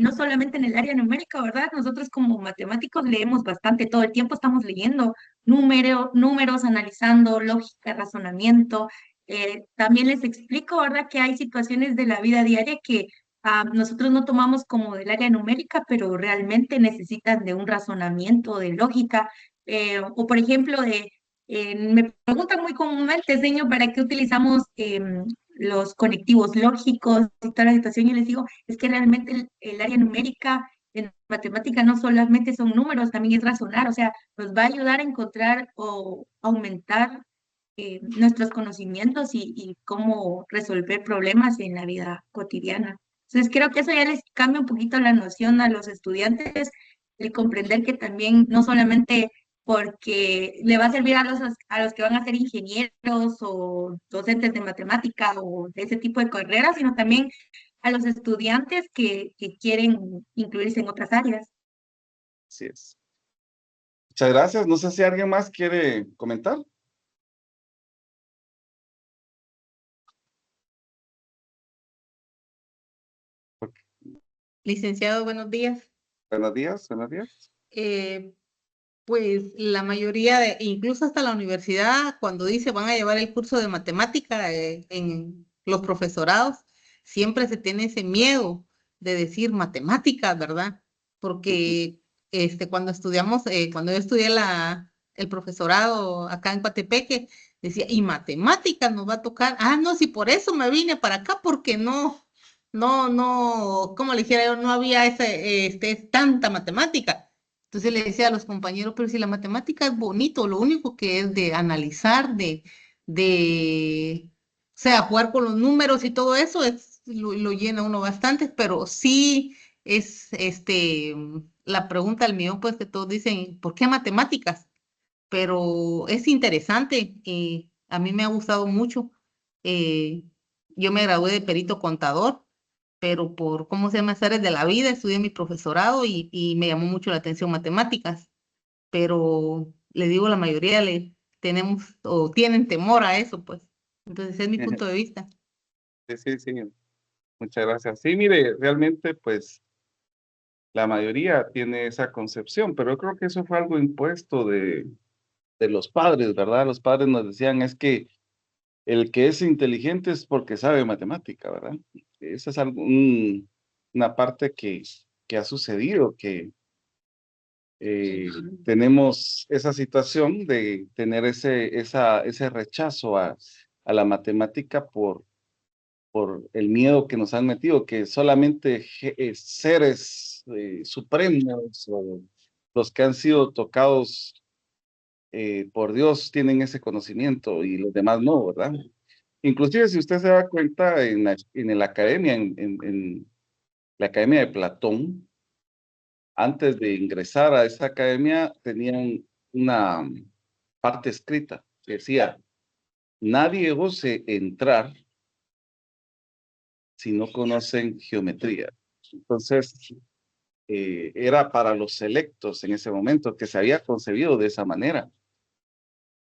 No solamente en el área numérica, ¿verdad? Nosotros como matemáticos leemos bastante, todo el tiempo estamos leyendo números, analizando lógica, razonamiento. También les explico, ¿verdad?, que hay situaciones de la vida diaria que nosotros no tomamos como del área numérica, pero realmente necesitan de un razonamiento, de lógica. O por ejemplo, me preguntan muy comúnmente, señor, ¿para qué utilizamos los conectivos lógicos y toda la situación? Y les digo, es que realmente el área numérica en matemática no solamente son números, también es razonar, o sea, nos va a ayudar a encontrar o aumentar nuestros conocimientos y cómo resolver problemas en la vida cotidiana. Entonces, creo que eso ya les cambia un poquito la noción a los estudiantes, el comprender que también no solamente porque le va a servir a los que van a ser ingenieros o docentes de matemática o de ese tipo de carreras, sino también a los estudiantes que quieren incluirse en otras áreas. Así es. Muchas gracias. No sé si alguien más quiere comentar. Licenciado, buenos días. Buenos días, buenos días. Pues la mayoría incluso hasta la universidad, cuando dice van a llevar el curso de matemática en los profesorados, siempre se tiene ese miedo de decir matemáticas, ¿verdad? Porque cuando estudiamos, cuando yo estudié el profesorado acá en Coatepeque, decía, y matemáticas nos va a tocar. Ah, no, si por eso me vine para acá, porque no, como le dijera yo, no había tanta matemática. Entonces le decía a los compañeros, pero si la matemática es bonito, lo único que es de analizar, o sea, jugar con los números y todo eso lo llena uno bastante, pero sí es la pregunta del millón, pues que todos dicen, ¿por qué matemáticas? Pero es interesante, a mí me ha gustado mucho. eh, yo me gradué de perito contador, pero por cómo se llama, áreas de la vida, estudié mi profesorado y me llamó mucho la atención matemáticas, pero le digo, la mayoría tenemos o tienen temor a eso, pues. Entonces, es mi punto de vista. Sí, sí, sí. Muchas gracias. Sí, mire, realmente, pues, la mayoría tiene esa concepción, pero yo creo que eso fue algo impuesto de los padres, ¿verdad? Los padres nos decían, es que el que es inteligente es porque sabe matemática, ¿verdad? Esa es una parte que ha sucedido, que tenemos esa situación de tener ese rechazo a la matemática por el miedo que nos han metido, que solamente seres supremos o los que han sido tocados por Dios tienen ese conocimiento y los demás no, ¿verdad? Inclusive si usted se da cuenta en la academia, en la academia de Platón, antes de ingresar a esa academia tenían una parte escrita que decía, nadie ose entrar si no conocen geometría. Entonces, era para los selectos en ese momento, que se había concebido de esa manera.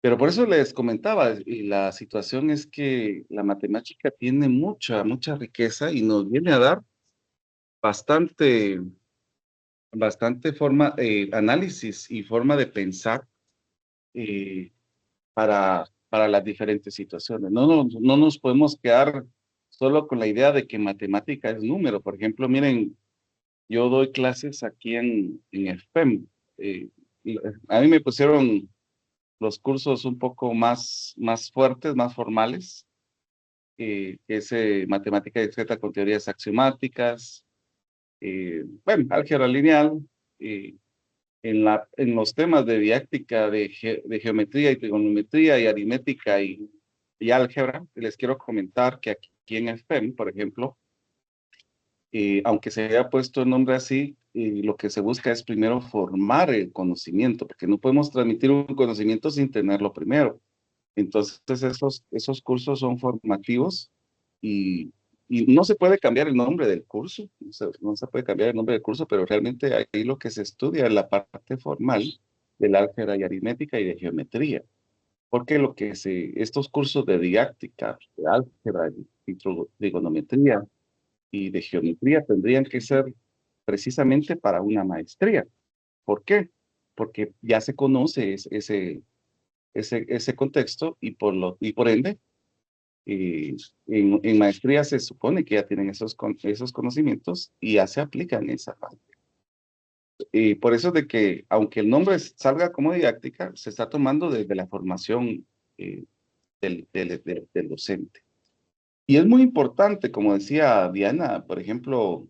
Pero por eso les comentaba, y la situación es que la matemática tiene mucha, mucha riqueza y nos viene a dar bastante, bastante análisis y forma de pensar eh, para las diferentes situaciones. No nos podemos quedar solo con la idea de que matemática es número. Por ejemplo, miren, yo doy clases aquí en FEM. A mí me pusieron los cursos un poco más fuertes, más formales, que es matemática discreta con teorías axiomáticas, bueno, álgebra lineal, eh, en los temas de didáctica, de geometría y trigonometría y aritmética y álgebra, les quiero comentar que aquí en FEM, por ejemplo, aunque se haya puesto el nombre así, lo que se busca es primero formar el conocimiento, porque no podemos transmitir un conocimiento sin tenerlo primero. Entonces, esos cursos son formativos y, y no se puede cambiar el nombre del curso, no se puede cambiar el nombre del curso, pero realmente ahí lo que se estudia es la parte formal del álgebra y aritmética y de geometría. Porque estos cursos de didáctica, de álgebra y trigonometría y de geometría tendrían que ser precisamente para una maestría. ¿Por qué? Porque ya se conoce ese contexto y por ende, en maestría se supone que ya tienen esos conocimientos y ya se aplican en esa parte. Y por eso de que, aunque el nombre salga como didáctica, se está tomando desde la formación del docente. Y es muy importante, como decía Diana, por ejemplo,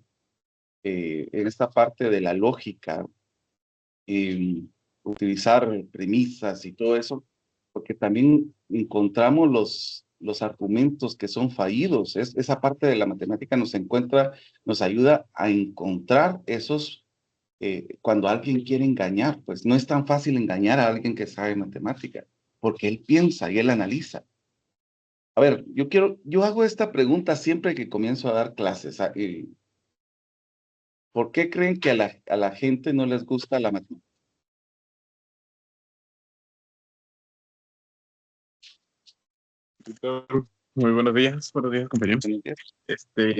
en esta parte de la lógica, utilizar premisas y todo eso, porque también encontramos los argumentos que son fallidos. Esa parte de la matemática nos ayuda a encontrar cuando alguien quiere engañar, pues no es tan fácil engañar a alguien que sabe matemática, porque él piensa y él analiza. A ver, yo hago esta pregunta siempre que comienzo a dar clases. ¿Por qué creen que a la gente no les gusta la matemática? Doctor, muy buenos días, compañeros.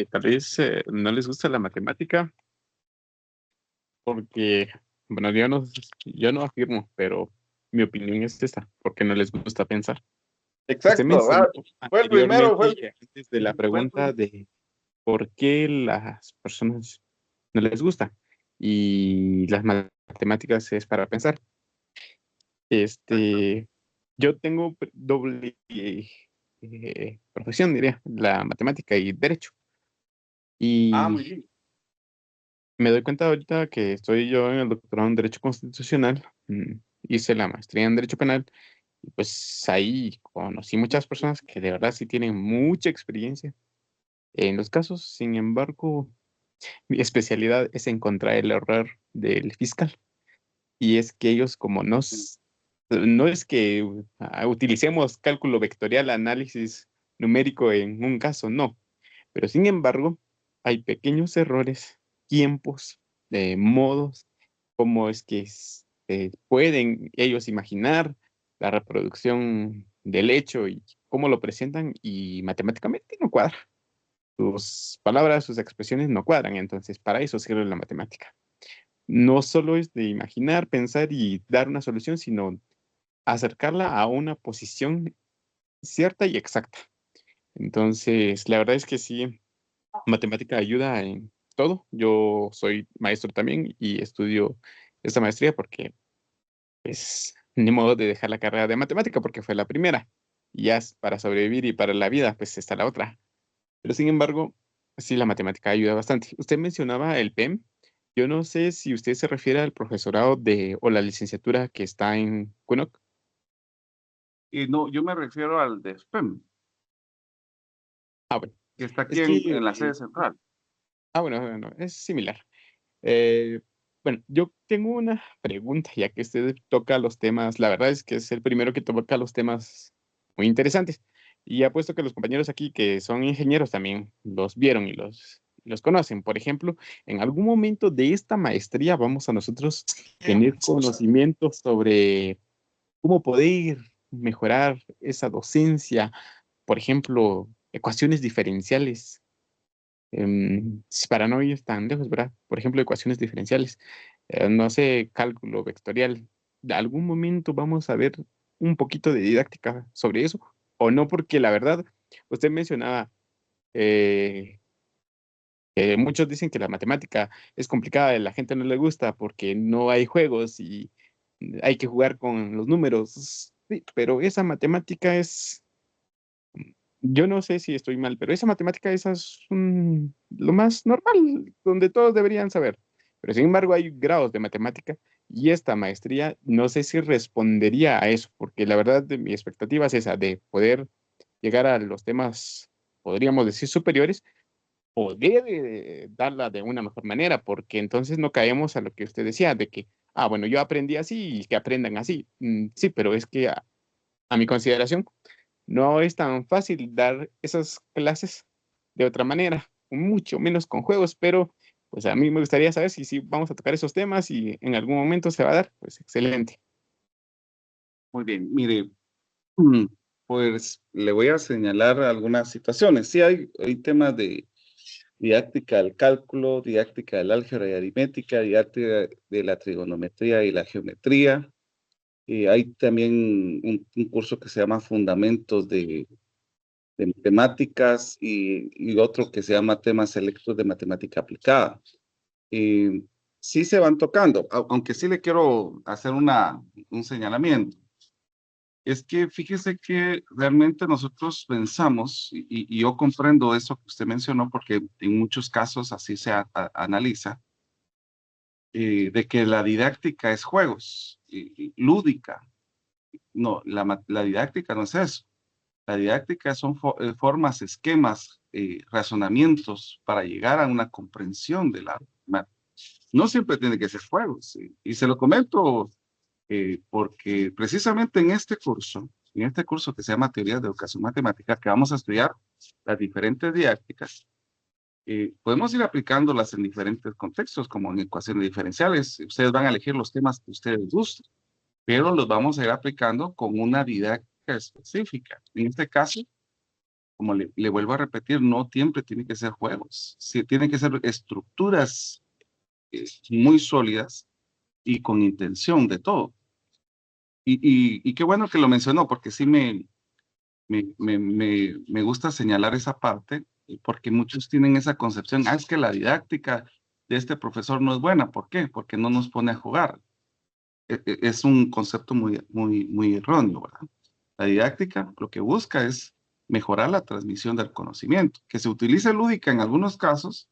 Tal vez no les gusta la matemática porque, bueno, yo no afirmo, pero mi opinión es esta, porque no les gusta pensar. Usted Exacto, mencionó fue el primero, anteriormente, antes de la pregunta por qué las personas no les gusta. Y las matemáticas es para pensar. Yo tengo doble profesión, diría, la matemática y derecho. Muy Y bien. me doy cuenta ahorita que estoy yo en el doctorado en Derecho Constitucional, hice la maestría en Derecho Penal, y pues ahí conocí muchas personas que de verdad sí tienen mucha experiencia en los casos. Sin embargo, mi especialidad es encontrar el error del fiscal. Y es que ellos, como no es que utilicemos cálculo vectorial, análisis numérico en un caso, no. Pero sin embargo, hay pequeños errores, tiempos, modos, cómo es que pueden ellos imaginar la reproducción del hecho y cómo lo presentan, y matemáticamente no cuadra. Sus palabras, sus expresiones no cuadran, entonces para eso sirve la matemática. No solo es de imaginar, pensar y dar una solución, sino acercarla a una posición cierta y exacta. Entonces, la verdad es que sí, matemática ayuda en todo. Yo soy maestro también y estudio esta maestría porque, pues, ni modo de dejar la carrera de matemática porque fue la primera. Y ya para sobrevivir y para la vida, pues está la otra. Pero sin embargo, sí, la matemática ayuda bastante. Usted mencionaba el PEM. Yo no sé si usted se refiere al profesorado o la licenciatura que está en CUNOC. Y no, yo me refiero al de SPEM, Ah, bueno. que está aquí Es que, en la sede central. bueno, es similar. Eh, bueno, yo tengo una pregunta, ya que usted toca los temas. La verdad es que es el primero que toca los temas muy interesantes. Y apuesto que los compañeros aquí que son ingenieros también los vieron y los conocen. Por ejemplo, en algún momento de esta maestría vamos a nosotros tener conocimiento sobre cómo poder mejorar esa docencia. Por ejemplo, ecuaciones diferenciales, para no ir tan lejos, ¿verdad? Por ejemplo, ecuaciones diferenciales, no sé, cálculo vectorial. ¿De algún momento vamos a ver un poquito de didáctica sobre eso? ¿O no? Porque la verdad, usted mencionaba eh, que muchos dicen que la matemática es complicada, a la gente no le gusta porque no hay juegos y hay que jugar con los números. Sí, pero esa matemática es, yo no sé si estoy mal, pero esa matemática esa es lo más normal, donde todos deberían saber. Pero sin embargo hay grados de matemática y esta maestría no sé si respondería a eso, porque la verdad mi expectativa es esa, de poder llegar a los temas, podríamos decir, superiores, poder darla de una mejor manera, porque entonces no caemos a lo que usted decía, de que, bueno, yo aprendí así y que aprendan así. Sí, pero es que a mi consideración, no es tan fácil dar esas clases de otra manera, mucho menos con juegos, pero pues a mí me gustaría saber si vamos a tocar esos temas y en algún momento se va a dar, pues excelente. Muy bien, mire, pues le voy a señalar algunas situaciones. Sí, hay temas de didáctica del cálculo, didáctica del álgebra y aritmética, didáctica de la trigonometría y la geometría. Y hay también un curso que se llama Fundamentos de Matemáticas y otro que se llama Temas Selectos de Matemática Aplicada. Sí se van tocando, aunque sí le quiero hacer un señalamiento. Es que fíjese que realmente nosotros pensamos, y yo comprendo eso que usted mencionó, porque en muchos casos así se analiza, de que la didáctica es juegos, lúdica. No, la didáctica no es eso. La didáctica son formas, esquemas, razonamientos para llegar a una comprensión de la matemática. No siempre tiene que ser juegos. Y se lo comento porque precisamente en este curso que se llama Teorías de Educación Matemática, que vamos a estudiar las diferentes didácticas, podemos ir aplicándolas en diferentes contextos, como en ecuaciones diferenciales. Ustedes van a elegir los temas que ustedes gusten, pero los vamos a ir aplicando con una didáctica específica. En este caso, como le vuelvo a repetir, no siempre tiene que ser juegos, sí, tienen que ser estructuras muy sólidas y con intención de todo. Y qué bueno que lo mencionó, porque sí me gusta señalar esa parte, porque muchos tienen esa concepción, es que la didáctica de este profesor no es buena. ¿Por qué? Porque no nos pone a jugar. Es un concepto muy erróneo, ¿verdad? La didáctica lo que busca es mejorar la transmisión del conocimiento. Que se utilice lúdica en algunos casos,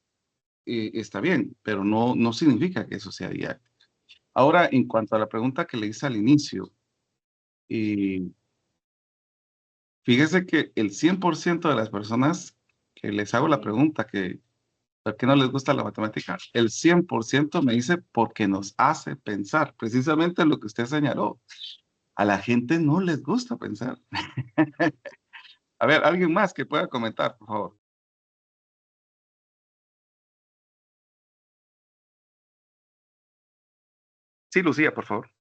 está bien, pero no significa que eso sea didáctica. Ahora, en cuanto a la pregunta que le hice al inicio, fíjese que el 100% de las personas que les hago la pregunta que ¿por qué no les gusta la matemática? El 100% me dice porque nos hace pensar, precisamente lo que usted señaló. A la gente no les gusta pensar. A ver, alguien más que pueda comentar, por favor. Sí, Lucía, por favor.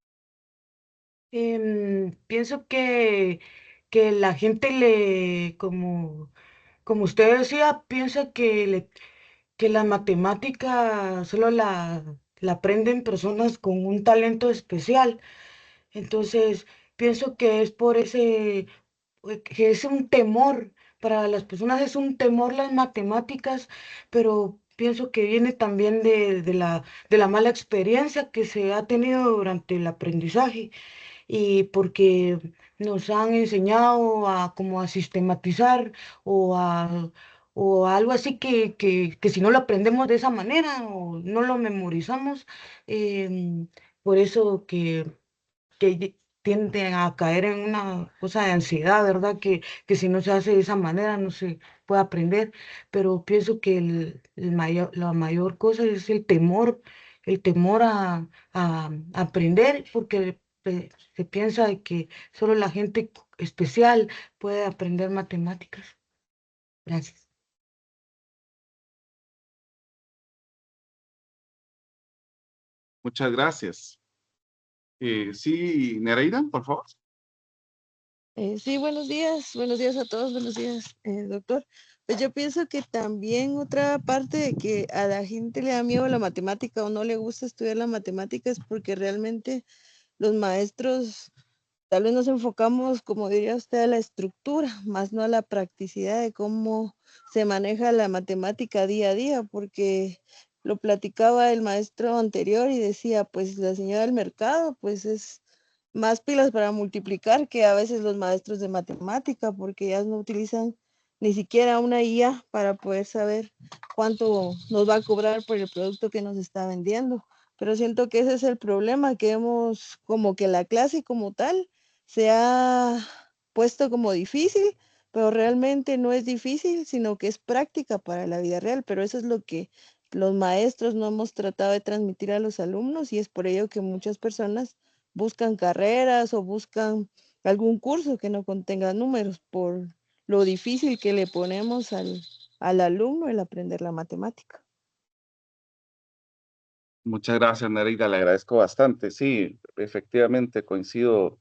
Pienso que la gente como usted decía, piensa que la matemática solo la aprenden personas con un talento especial. Entonces, pienso que es por que es un temor, para las personas es un temor las matemáticas, pero pienso que viene también de la mala experiencia que se ha tenido durante el aprendizaje y porque nos han enseñado a como a sistematizar o o algo así que si no lo aprendemos de esa manera o no lo memorizamos, por eso tienden a caer en una cosa de ansiedad, ¿verdad? Que si no se hace de esa manera no se puede aprender, pero pienso que la mayor cosa es el temor a aprender, porque se piensa de que solo la gente especial puede aprender matemáticas. Gracias. Muchas gracias. Sí, Nereida, por favor. Sí, buenos días a todos, buenos días, doctor. Pues yo pienso que también otra parte de que a la gente le da miedo la matemática o no le gusta estudiar la matemática es porque realmente los maestros tal vez nos enfocamos, como diría usted, a la estructura, más no a la practicidad de cómo se maneja la matemática día a día, porque lo platicaba el maestro anterior y decía, pues la señora del mercado, pues es más pilas para multiplicar que a veces los maestros de matemática, porque ellas no utilizan ni siquiera una IA para poder saber cuánto nos va a cobrar por el producto que nos está vendiendo. Pero siento que ese es el problema, que hemos como que la clase como tal se ha puesto como difícil, pero realmente no es difícil, sino que es práctica para la vida real. Pero eso es lo que los maestros no hemos tratado de transmitir a los alumnos y es por ello que muchas personas buscan carreras o buscan algún curso que no contenga números por lo difícil que le ponemos al alumno el aprender la matemática. Muchas gracias, Nereida, le agradezco bastante. Sí, efectivamente coincido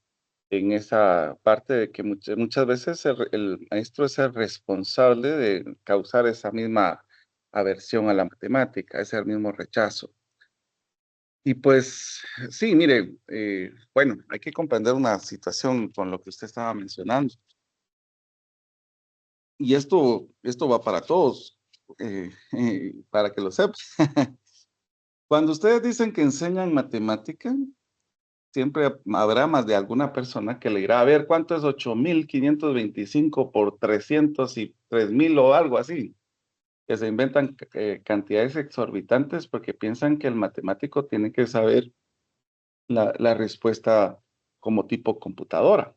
en esa parte de que muchas veces el maestro es el responsable de causar esa misma aversión a la matemática, ese mismo rechazo. Y pues sí, mire, bueno, hay que comprender una situación con lo que usted estaba mencionando. Y esto va para todos, para que lo sepan. Cuando ustedes dicen que enseñan matemática, siempre habrá más de alguna persona que le dirá, a ver, ¿cuánto es 8.525 por 300 y 3.000 o algo así? Que se inventan cantidades exorbitantes porque piensan que el matemático tiene que saber la respuesta como tipo computadora.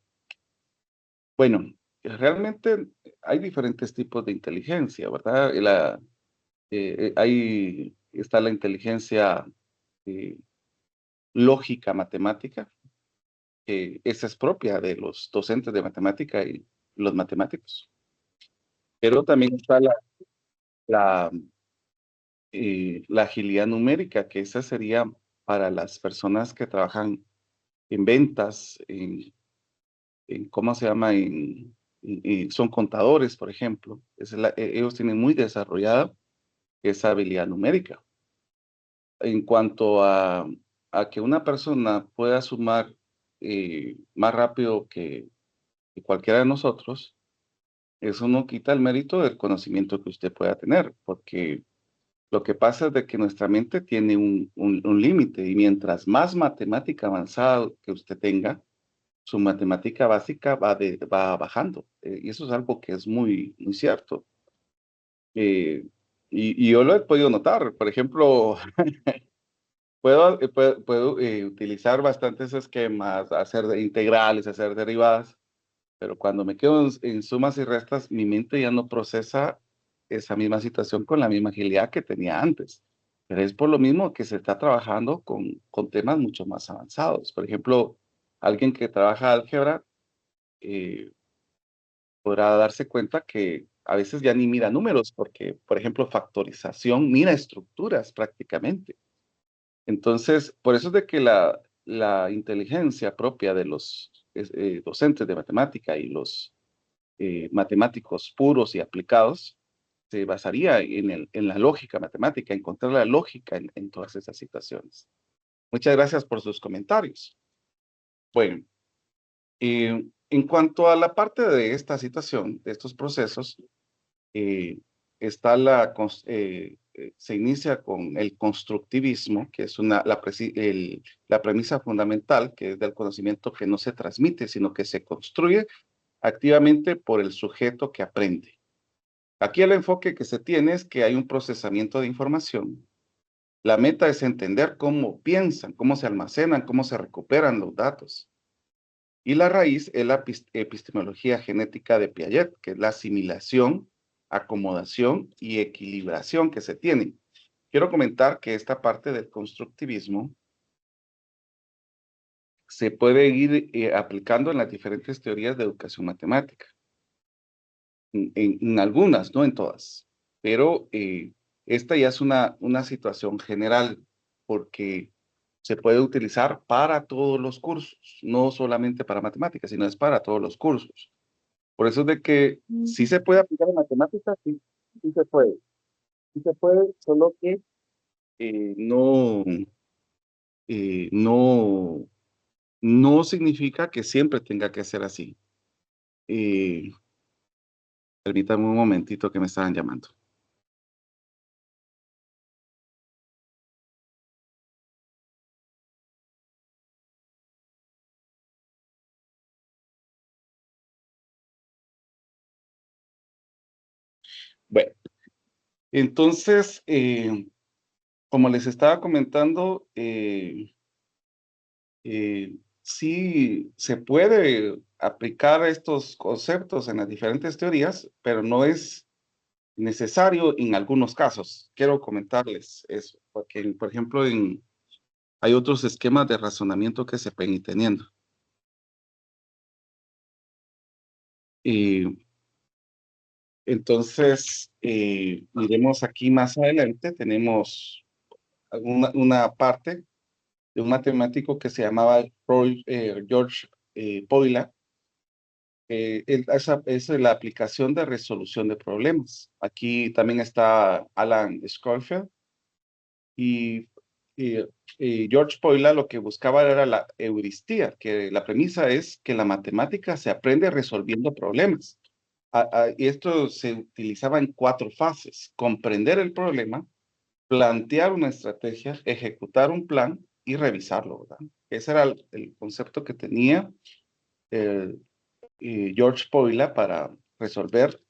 Bueno, realmente hay diferentes tipos de inteligencia, ¿verdad? Ahí está la inteligencia eh, lógica matemática, que esa es propia de los docentes de matemática y los matemáticos. Pero también está la, la agilidad numérica, que esa sería para las personas que trabajan en ventas, ¿cómo se llama? Y son contadores, por ejemplo. Ellos tienen muy desarrollada esa habilidad numérica. En cuanto a que una persona pueda sumar más rápido que cualquiera de nosotros, eso no quita el mérito del conocimiento que usted pueda tener, porque lo que pasa es de que nuestra mente tiene un límite y mientras más matemática avanzada que usted tenga, su matemática básica va bajando. Y eso es algo que es muy cierto. Y yo lo he podido notar. Por ejemplo, puedo utilizar bastantes esquemas, hacer integrales, hacer derivadas, pero cuando me quedo en sumas y restas, mi mente ya no procesa esa misma situación con la misma agilidad que tenía antes. Pero es por lo mismo que se está trabajando con temas mucho más avanzados. Por ejemplo, alguien que trabaja álgebra eh, podrá darse cuenta que a veces ya ni mira números, porque, por ejemplo, factorización mira estructuras prácticamente. Entonces, por eso es de que la inteligencia propia de los docentes de matemática y los matemáticos puros y aplicados se basaría en la lógica matemática, encontrar la lógica en todas esas situaciones. Muchas gracias por sus comentarios. Bueno, en cuanto a la parte de esta situación, de estos procesos, está se inicia con el constructivismo, que es la premisa fundamental, que es del conocimiento que no se transmite, sino que se construye activamente por el sujeto que aprende. Aquí el enfoque que se tiene es que hay un procesamiento de información. La meta es entender cómo piensan, cómo se almacenan, cómo se recuperan los datos. Y la raíz es la epistemología genética de Piaget, que es la asimilación, acomodación y equilibración que se tiene. Quiero comentar que esta parte del constructivismo se puede ir aplicando en las diferentes teorías de educación matemática. En algunas, no en todas. Pero esta ya es una situación general, porque se puede utilizar para todos los cursos, no solamente para matemáticas, sino es para todos los cursos. Por eso es de que sí se puede aplicar en matemáticas, sí, sí se puede. Sí se puede, solo que no, no significa que siempre tenga que ser así. Permítame un momentito que me estaban llamando. Bueno, entonces, como les estaba comentando, sí se puede aplicar estos conceptos en las diferentes teorías, pero no es necesario en algunos casos. Quiero comentarles eso, porque, por ejemplo, hay otros esquemas de razonamiento que se pueden ir teniendo. Entonces, miremos aquí más adelante, tenemos una parte de un matemático que se llamaba George Poila. Esa es la aplicación de resolución de problemas. Aquí también está Alan Schofield y, George Poila lo que buscaba era la heurística, que la premisa es que la matemática se aprende resolviendo problemas. Y esto se utilizaba en 4 fases: comprender el problema, plantear una estrategia, ejecutar un plan y revisarlo, ¿verdad? Ese era el concepto que tenía George Poila para resolver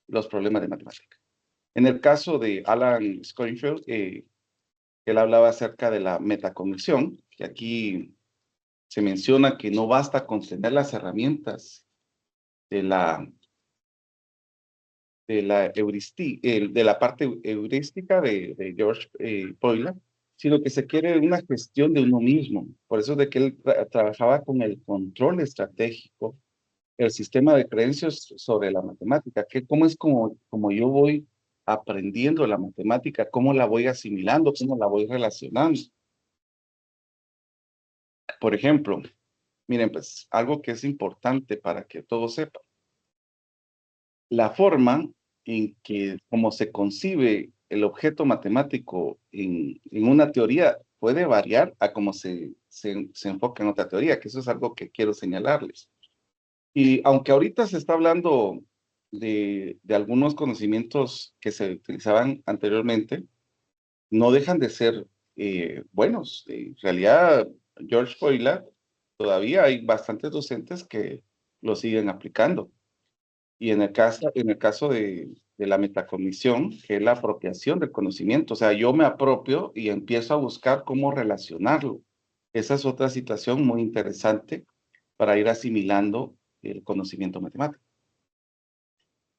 los problemas de matemática. En el caso de Alan Schofield, él hablaba acerca de la metacognición, que aquí se menciona que no basta con tener las herramientas de la parte heurística de George Poila, sino que se quiere una gestión de uno mismo. Por eso es de que él trabajaba con el control estratégico, el sistema de creencias sobre la matemática, que cómo es como yo voy aprendiendo la matemática, cómo la voy asimilando, cómo la voy relacionando. Por ejemplo, miren, pues algo que es importante para que todos sepan. La forma en que, como se concibe el objeto matemático en una teoría, puede variar a cómo se enfoca en otra teoría, que eso es algo que quiero señalarles. Y aunque ahorita se está hablando de algunos conocimientos que se utilizaban anteriormente no dejan de ser buenos. En realidad, George Poilievre, todavía hay bastantes docentes que lo siguen aplicando. Y en el caso de la metacognición, que es la apropiación del conocimiento, o sea, yo me apropio y empiezo a buscar cómo relacionarlo. Esa es otra situación muy interesante para ir asimilando el conocimiento matemático.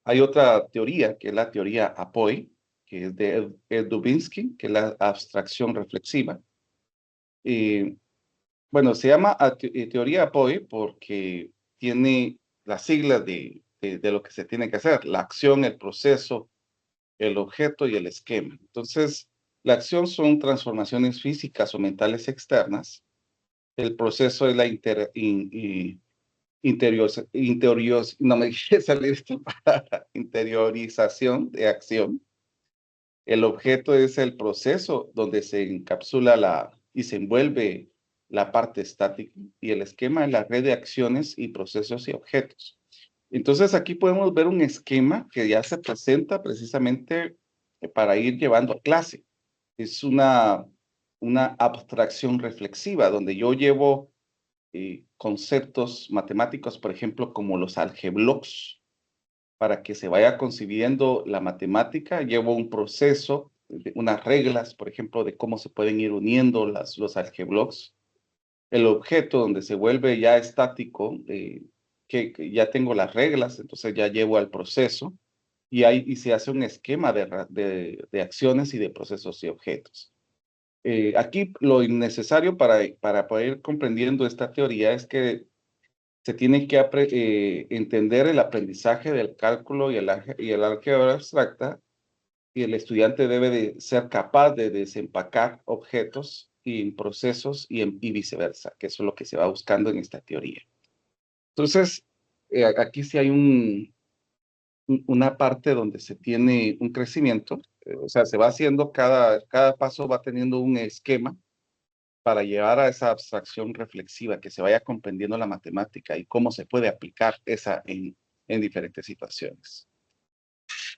Hay otra teoría, que es la teoría Apoy, que es de Ed Dubinsky, que es la abstracción reflexiva. Y, bueno, se llama teoría Apoy porque tiene las siglas de lo que se tiene que hacer: la acción, el proceso, el objeto y el esquema. Entonces, la acción son transformaciones físicas o mentales externas. El proceso es la no me quiere salir esta palabra, interiorización de acción. El objeto es el proceso donde se encapsula y se envuelve la parte estática, y el esquema es la red de acciones y procesos y objetos. Entonces aquí podemos ver un esquema que ya se presenta precisamente para ir llevando a clase. Es una abstracción reflexiva donde yo llevo conceptos matemáticos, por ejemplo, como los algeblocks, para que se vaya concibiendo la matemática. Llevo un proceso, unas reglas, por ejemplo, de cómo se pueden ir uniendo los algeblocks. El objeto, donde se vuelve ya estático, que ya tengo las reglas, entonces ya llevo al proceso, y se hace un esquema de acciones y de procesos y objetos. Aquí lo necesario para poder ir comprendiendo esta teoría es que se tiene que entender el aprendizaje del cálculo y el álgebra abstracta, y el estudiante debe de ser capaz de desempacar objetos y procesos y viceversa, que eso es lo que se va buscando en esta teoría. Entonces, aquí sí hay una parte donde se tiene un crecimiento, o sea, se va haciendo, cada paso va teniendo un esquema para llevar a esa abstracción reflexiva, que se vaya comprendiendo la matemática y cómo se puede aplicar esa en diferentes situaciones.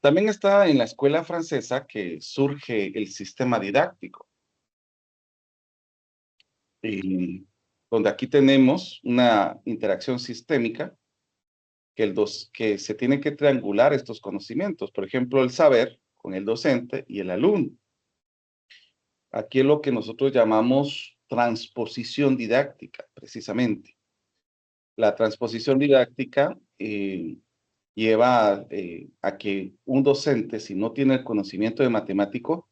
También está en la escuela francesa que surge el sistema didáctico, donde aquí tenemos una interacción sistémica que se tiene que triangular estos conocimientos, por ejemplo, el saber con el docente y el alumno. Aquí es lo que nosotros llamamos transposición didáctica, precisamente. La transposición didáctica lleva a que un docente, si no tiene el conocimiento matemático,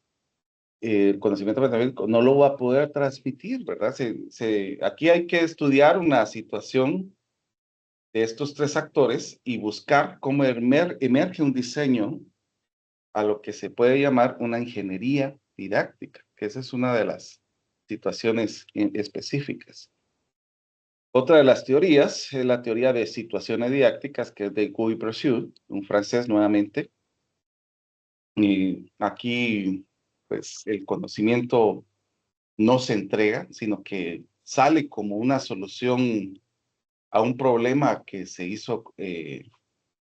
no lo va a poder transmitir, ¿verdad? Aquí hay que estudiar una situación de estos tres actores y buscar cómo emerge un diseño a lo que se puede llamar una ingeniería didáctica, que esa es una de las situaciones específicas. Otra de las teorías es la teoría de situaciones didácticas, que es de Guy Bressieux, un francés nuevamente. Y aquí, pues, el conocimiento no se entrega, sino que sale como una solución a un problema que se hizo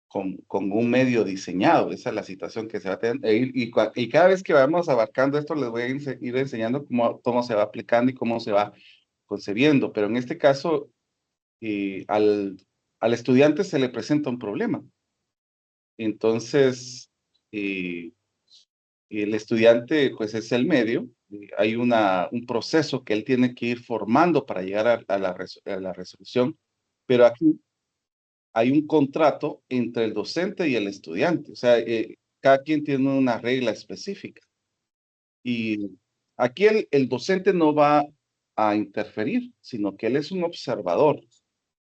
con un medio diseñado. Esa es la situación que se va a tener. Y cada vez que vamos abarcando esto, les voy a ir enseñando cómo se va aplicando y cómo se va concebiendo. Pero en este caso, al estudiante se le presenta un problema. Entonces, el estudiante, pues, es el medio. Hay un proceso que él tiene que ir formando para llegar a la resolución, pero aquí hay un contrato entre el docente y el estudiante. O sea, cada quien tiene una regla específica. Y aquí el docente no va a interferir, sino que él es un observador.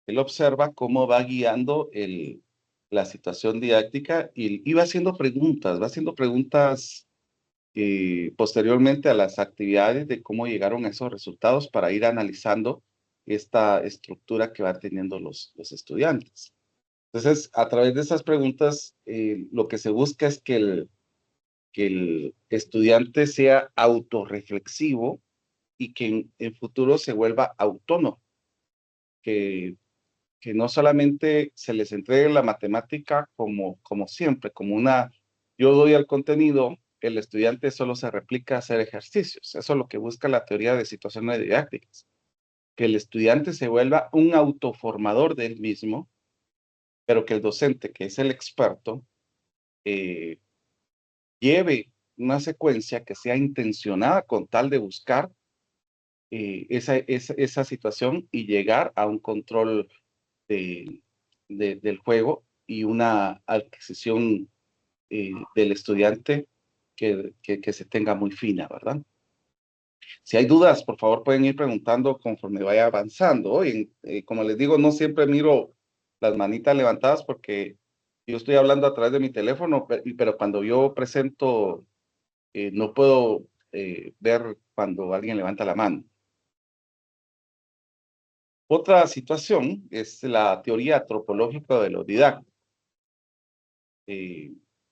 Él observa cómo va guiando la situación didáctica y va haciendo preguntas posteriormente a las actividades de cómo llegaron a esos resultados, para ir analizando esta estructura que van teniendo los estudiantes. Entonces, a través de esas preguntas, lo que se busca es que el estudiante sea autorreflexivo y que en futuro se vuelva autónomo, que que no solamente se les entregue la matemática como siempre, como yo doy el contenido, el estudiante solo se replica a hacer ejercicios. Eso es lo que busca la teoría de situaciones didácticas, que el estudiante se vuelva un autoformador de él mismo, pero que el docente, que es el experto, lleve una secuencia que sea intencionada con tal de buscar esa situación y llegar a un control del juego y una adquisición del estudiante que se tenga muy fina, ¿verdad? Si hay dudas, por favor, pueden ir preguntando conforme vaya avanzando. Hoy, como les digo, no siempre miro las manitas levantadas porque yo estoy hablando a través de mi teléfono, pero cuando yo presento, no puedo ver cuando alguien levanta la mano. Otra situación es la teoría antropológica de lo didáctico.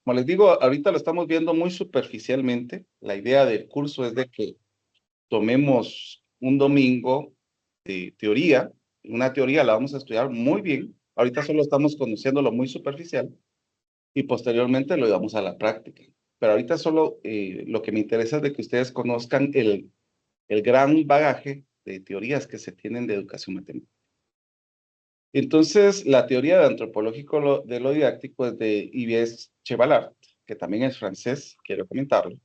Como les digo, ahorita lo estamos viendo muy superficialmente. La idea del curso es de que tomemos un domingo de teoría. Una teoría la vamos a estudiar muy bien. Ahorita solo estamos conociendo lo muy superficial y posteriormente lo llevamos a la práctica. Pero ahorita solo lo que me interesa es de que ustedes conozcan el gran bagaje de teorías que se tienen de educación matemática. Entonces, la teoría de antropológico de lo didáctico es de Yves Chevalard, que también es francés, quiero comentarlo.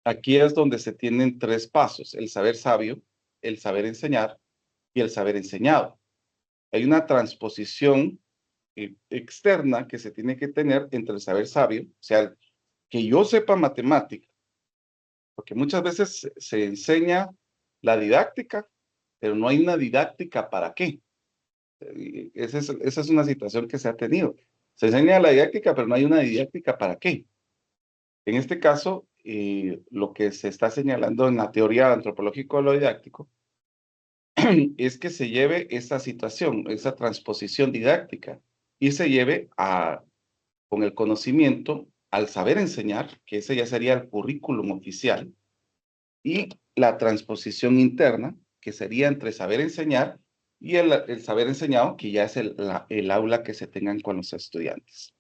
Aquí es donde se tienen tres pasos: el saber sabio, el saber enseñar y el saber enseñado. Hay una transposición externa que se tiene que tener entre el saber sabio, o sea, que yo sepa matemática, porque muchas veces se enseña la didáctica, pero no hay una didáctica para qué. Esa es una situación que se ha tenido. Se enseña la didáctica, pero no hay una didáctica para qué. En este caso, lo que se está señalando en la teoría antropológica de lo didáctico es que se lleve esa situación, esa transposición didáctica, y se lleve con el conocimiento al saber enseñar, que ese ya sería el currículum oficial, y la transposición interna, que sería entre saber enseñar y el saber enseñado, que ya es el aula que se tengan con los estudiantes.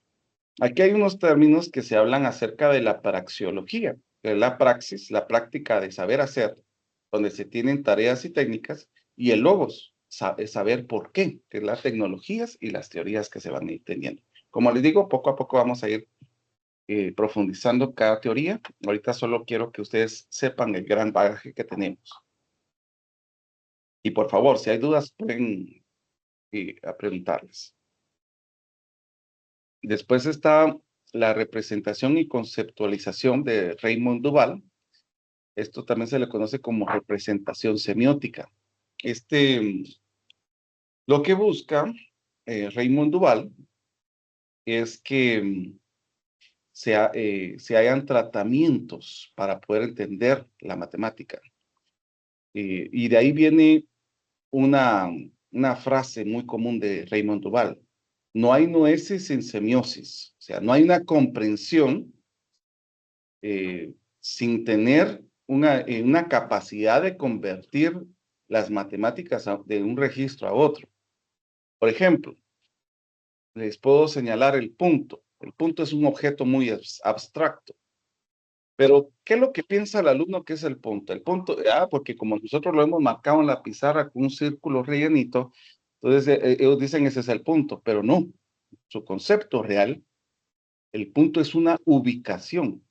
Aquí hay unos términos que se hablan acerca de la praxiología, que es la praxis, la práctica de saber hacer, donde se tienen tareas y técnicas, y el logos, saber por qué, que es las tecnologías y las teorías que se van a ir teniendo. Como les digo, poco a poco vamos a ir profundizando cada teoría. Ahorita solo quiero que ustedes sepan el gran bagaje que tenemos. Y por favor, si hay dudas, pueden preguntarles. Después está la representación y conceptualización de Raymond Duval. Esto también se le conoce como representación semiótica. Lo que busca Raymond Duval es que se hagan tratamientos para poder entender la matemática. Y de ahí viene una frase muy común de Raymond Duval: no hay nueces sin semiosis. O sea, no hay una comprensión sin tener una capacidad de convertir las matemáticas de un registro a otro. Por ejemplo, les puedo señalar el punto. El punto es un objeto muy abstracto. Pero, ¿qué es lo que piensa el alumno que es el punto? El punto, porque como nosotros lo hemos marcado en la pizarra con un círculo rellenito, entonces ellos dicen ese es el punto, pero no. Su concepto real, el punto es una ubicación.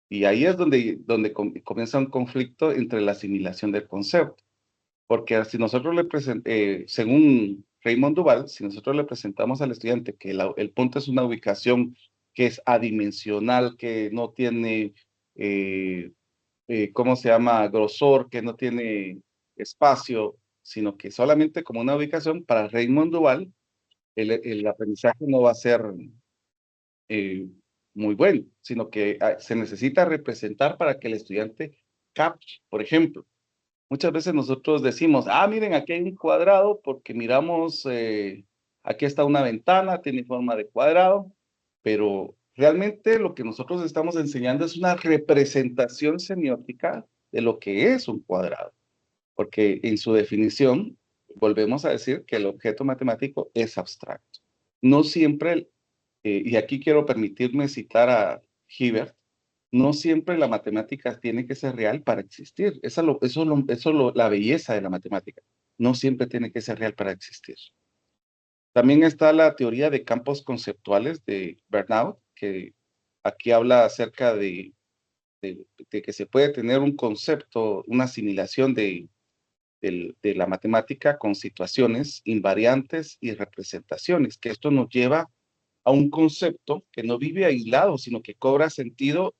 Y ahí es donde comienza un conflicto entre la asimilación del concepto. Porque si nosotros según Raymond Duval, si nosotros le presentamos al estudiante que el punto es una ubicación que es adimensional, que no tiene, ¿cómo se llama?, grosor, que no tiene espacio, sino que solamente como una ubicación, para Raymond Duval, el aprendizaje no va a ser muy bueno, sino que se necesita representar para que el estudiante capte. Por ejemplo, muchas veces nosotros decimos, miren, aquí hay un cuadrado porque miramos, aquí está una ventana, tiene forma de cuadrado, pero realmente lo que nosotros estamos enseñando es una representación semiótica de lo que es un cuadrado, porque en su definición, volvemos a decir que el objeto matemático es abstracto. No siempre, y aquí quiero permitirme citar a Hibbert, no siempre la matemática tiene que ser real para existir. Eso es la belleza de la matemática. No siempre tiene que ser real para existir. También está la teoría de campos conceptuales de Bernoulli, que aquí habla acerca de que se puede tener un concepto, una asimilación de la matemática con situaciones invariantes y representaciones, que esto nos lleva a un concepto que no vive aislado, sino que cobra sentido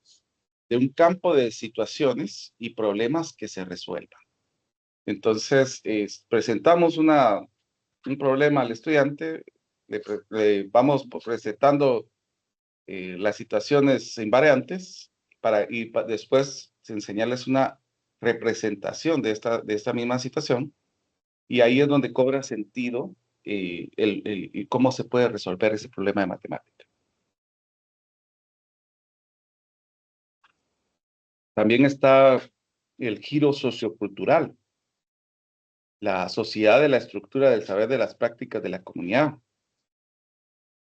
de un campo de situaciones y problemas que se resuelvan. Entonces, presentamos un problema al estudiante, le vamos presentando las situaciones invariantes y después enseñarles una representación de esta misma situación, y ahí es donde cobra sentido y cómo se puede resolver ese problema de matemática. También está el giro sociocultural, la sociedad de la estructura del saber de las prácticas de la comunidad.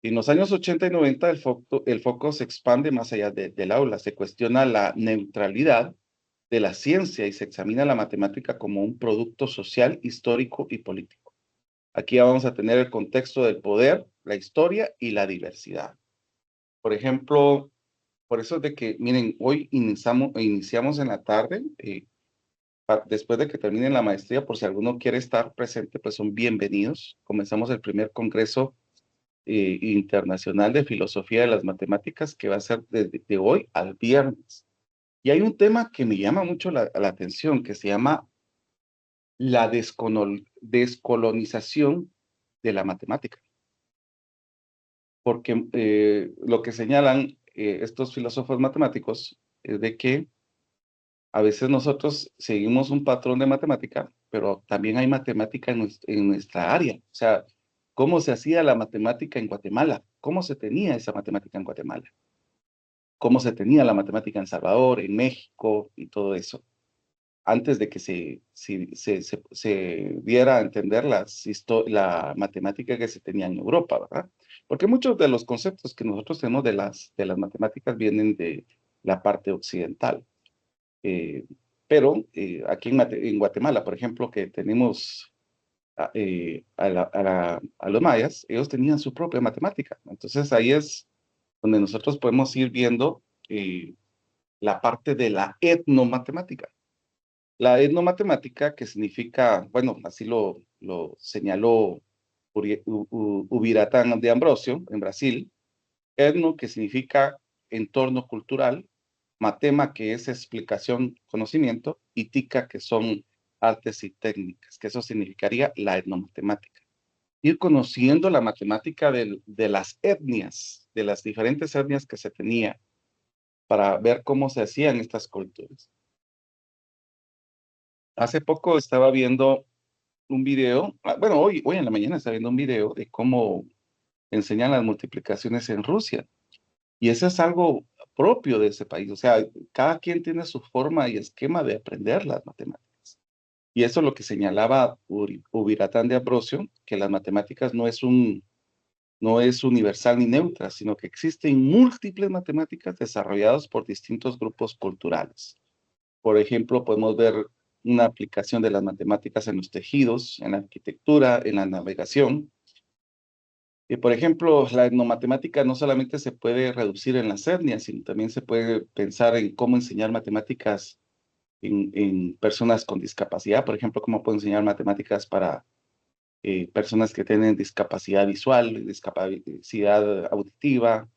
En los años 80 y 90 el foco se expande más allá del aula, se cuestiona la neutralidad de la ciencia y se examina la matemática como un producto social, histórico y político. Aquí vamos a tener el contexto del poder, la historia y la diversidad. Por ejemplo, por eso es de que, miren, hoy iniciamos en la tarde, después de que terminen la maestría, por si alguno quiere estar presente, pues son bienvenidos. Comenzamos el primer congreso internacional de filosofía de las matemáticas, que va a ser de hoy al viernes. Y hay un tema que me llama mucho la atención, que se llama la descolonización de la matemática. Porque lo que señalan estos filósofos matemáticos es de que a veces nosotros seguimos un patrón de matemática, pero también hay matemática en nuestra área. O sea, ¿cómo se hacía la matemática en Guatemala? ¿Cómo se tenía esa matemática en Guatemala? ¿Cómo se tenía la matemática en Salvador, en México y todo eso? Antes de que se diera a entender la matemática que se tenía en Europa, ¿verdad? Porque muchos de los conceptos que nosotros tenemos de las matemáticas vienen de la parte occidental. Pero aquí en Guatemala, por ejemplo, que tenemos a los mayas, ellos tenían su propia matemática. Entonces ahí es donde nosotros podemos ir viendo la parte de la etnomatemática. La etnomatemática, que significa, bueno, así lo señaló Ubiratán de Ambrosio en Brasil, etno, que significa entorno cultural, matema, que es explicación, conocimiento, y tica, que son artes y técnicas, que eso significaría la etnomatemática. Ir conociendo la matemática de las etnias, de las diferentes etnias que se tenía, para ver cómo se hacían estas culturas. Hace poco estaba viendo un video, bueno, hoy en la mañana estaba viendo un video de cómo enseñan las multiplicaciones en Rusia. Y eso es algo propio de ese país. O sea, cada quien tiene su forma y esquema de aprender las matemáticas. Y eso es lo que señalaba Ubiratán de Ambrosio, que las matemáticas no es universal ni neutra, sino que existen múltiples matemáticas desarrolladas por distintos grupos culturales. Por ejemplo, podemos ver una aplicación de las matemáticas en los tejidos, en la arquitectura, en la navegación. Y por ejemplo, la etnomatemática no solamente se puede reducir en las etnias, sino también se puede pensar en cómo enseñar matemáticas en personas con discapacidad. Por ejemplo, cómo puedo enseñar matemáticas para personas que tienen discapacidad visual, discapacidad auditiva.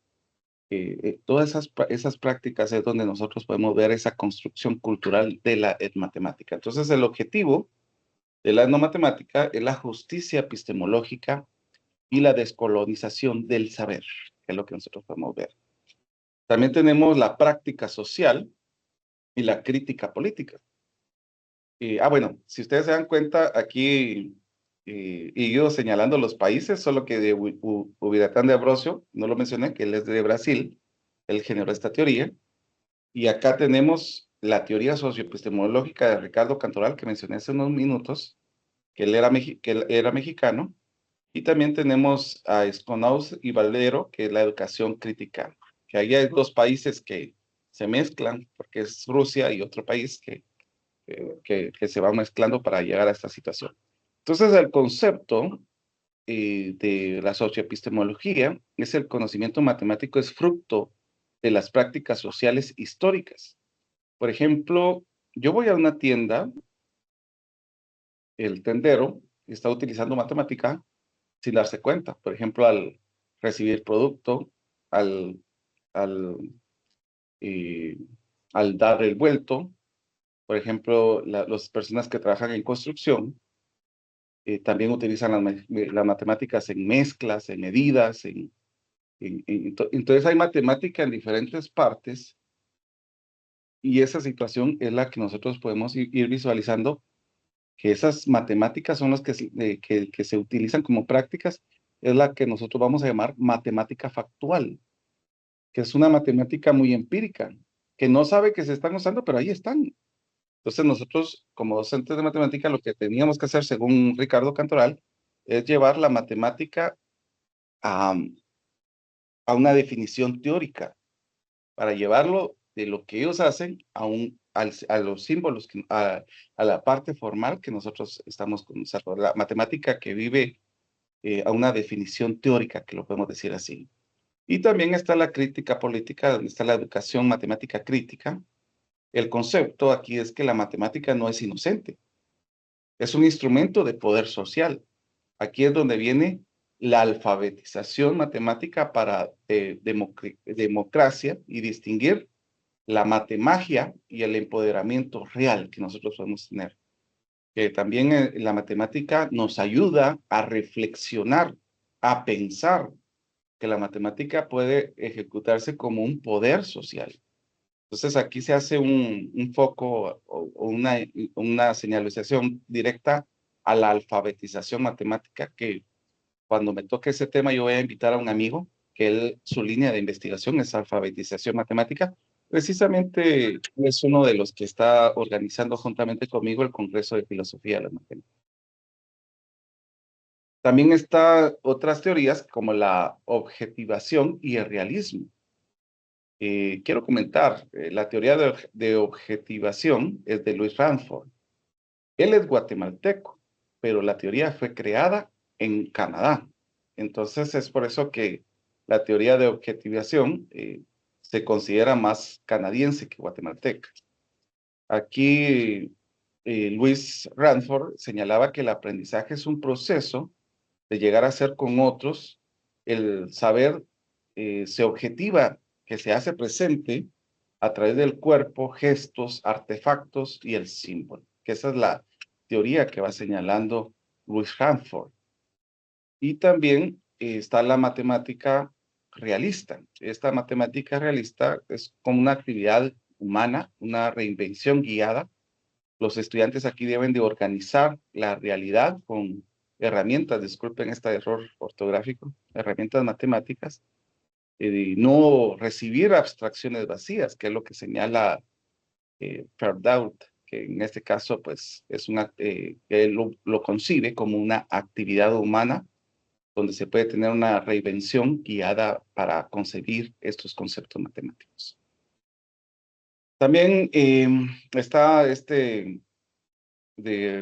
Todas esas prácticas es donde nosotros podemos ver esa construcción cultural de la etnomatemática. Entonces, el objetivo de la etnomatemática es la justicia epistemológica y la descolonización del saber, que es lo que nosotros podemos ver. También tenemos la práctica social y la crítica política. Bueno, si ustedes se dan cuenta, aquí he ido señalando los países, solo que de Ubiratán de Ambrosio, no lo mencioné, que él es de Brasil, él generó esta teoría, y acá tenemos la teoría socioepistemológica de Ricardo Cantoral, que mencioné hace unos minutos, que él era mexicano, y también tenemos a Esconauz y Valero, que es la educación crítica, que ahí hay dos países que se mezclan, porque es Rusia y otro país que se va mezclando para llegar a esta situación. Entonces, el concepto de la socioepistemología es el conocimiento matemático, es fruto de las prácticas sociales históricas. Por ejemplo, yo voy a una tienda, el tendero está utilizando matemática sin darse cuenta. Por ejemplo, al recibir producto, al, al, eh, al dar el vuelto. Por ejemplo, las personas que trabajan en construcción también utilizan las matemáticas en mezclas, en medidas. Entonces hay matemática en diferentes partes y esa situación es la que nosotros podemos ir visualizando, que esas matemáticas son las que se utilizan como prácticas, es la que nosotros vamos a llamar matemática factual, que es una matemática muy empírica, que no sabe que se están usando, pero ahí están. Entonces nosotros, como docentes de matemática, lo que teníamos que hacer, según Ricardo Cantoral, es llevar la matemática a, a una definición teórica, para llevarlo de lo que ellos hacen a los símbolos, a la parte formal que nosotros estamos con la matemática que vive a una definición teórica, que lo podemos decir así. Y también está la crítica política, donde está la educación matemática crítica. El concepto aquí es que la matemática no es inocente, es un instrumento de poder social. Aquí es donde viene la alfabetización matemática para democracia y distinguir la matemagia y el empoderamiento real que nosotros podemos tener. Que también la matemática nos ayuda a reflexionar, a pensar que la matemática puede ejecutarse como un poder social. Entonces aquí se hace un foco o una señalización directa a la alfabetización matemática, que cuando me toque ese tema yo voy a invitar a un amigo que su línea de investigación es alfabetización matemática. Precisamente es uno de los que está organizando juntamente conmigo el Congreso de Filosofía de la Matemática. También está otras teorías como la objetivación y el realismo. Quiero comentar, la teoría de objetivación es de Luis Ramsford. Él es guatemalteco, pero la teoría fue creada en Canadá. Entonces es por eso que la teoría de objetivación se considera más canadiense que guatemalteca. Aquí Luis Ramsford señalaba que el aprendizaje es un proceso de llegar a ser con otros. El saber se objetiva, que se hace presente a través del cuerpo, gestos, artefactos y el símbolo, que esa es la teoría que va señalando Luis Ramsford. Y también está la matemática realista. Esta matemática realista es como una actividad humana, una reinvención guiada. Los estudiantes aquí deben de organizar la realidad con herramientas, disculpen este error ortográfico, herramientas matemáticas, y no recibir abstracciones vacías, que es lo que señala Perdault, que en este caso pues es él lo concibe como una actividad humana donde se puede tener una reinvención guiada para concebir estos conceptos matemáticos. También está de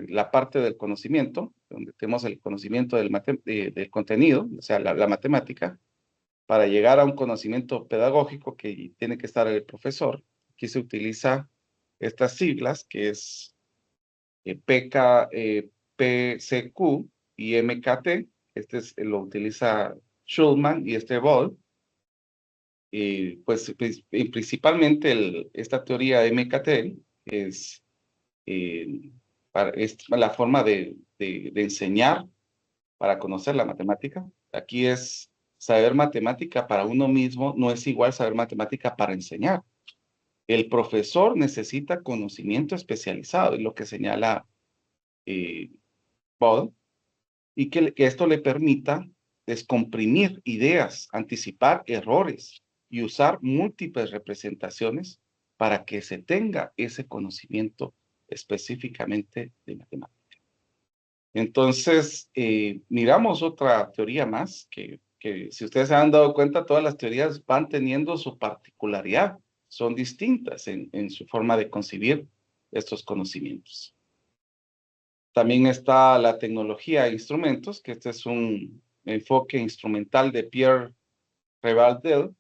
la parte del conocimiento, donde tenemos el conocimiento del contenido, o sea, la matemática, para llegar a un conocimiento pedagógico que tiene que estar el profesor. Aquí se utiliza estas siglas, que es PCQ y MKT. Lo utiliza Schulman y Ball. Pues principalmente esta teoría MKT es la forma de enseñar para conocer la matemática. Aquí es saber matemática para uno mismo, no es igual saber matemática para enseñar. El profesor necesita conocimiento especializado, es lo que señala Ball, y que esto le permita descomprimir ideas, anticipar errores y usar múltiples representaciones para que se tenga ese conocimiento específicamente de matemática. Entonces, miramos otra teoría más, que si ustedes se han dado cuenta, todas las teorías van teniendo su particularidad, son distintas en su forma de concebir estos conocimientos. También está la tecnología e instrumentos, que este es un enfoque instrumental de Pierre Revaldel.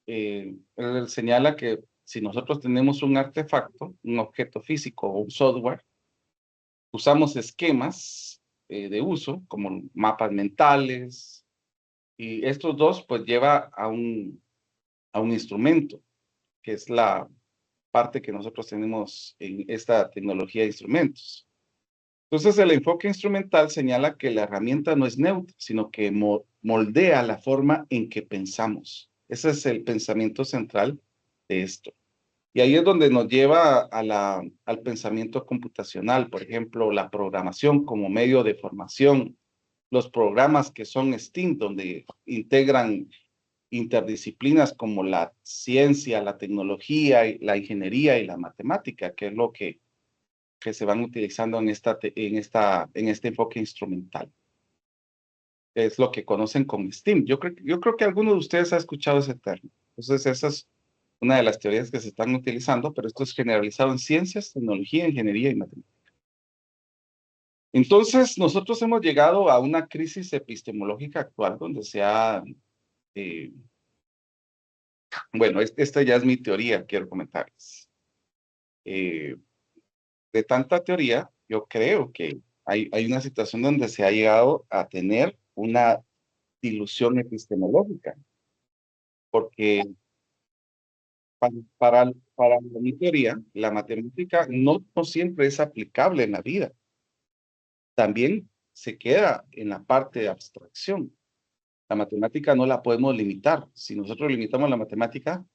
Él señala que si nosotros tenemos un artefacto, un objeto físico o un software, usamos esquemas de uso, como mapas mentales, y estos dos pues lleva a un instrumento, que es la parte que nosotros tenemos en esta tecnología de instrumentos. Entonces, el enfoque instrumental señala que la herramienta no es neutra, sino que moldea la forma en que pensamos. Ese es el pensamiento central de esto. Y ahí es donde nos lleva al pensamiento computacional, por ejemplo, la programación como medio de formación, los programas que son STEAM, donde integran interdisciplinas como la ciencia, la tecnología, la ingeniería y la matemática, que es lo que se van utilizando en este enfoque instrumental. Es lo que conocen como STEAM. Yo creo que alguno de ustedes ha escuchado ese término. Entonces, esa es una de las teorías que se están utilizando, pero esto es generalizado en ciencias, tecnología, ingeniería y matemáticas. Entonces, nosotros hemos llegado a una crisis epistemológica actual donde se ha... bueno, esta ya es mi teoría, quiero comentarles. De tanta teoría, yo creo que hay una situación donde se ha llegado a tener una dilución epistemológica, porque para mi teoría, la matemática no siempre es aplicable en la vida. También se queda en la parte de abstracción. La matemática no la podemos limitar. Si nosotros limitamos la matemática,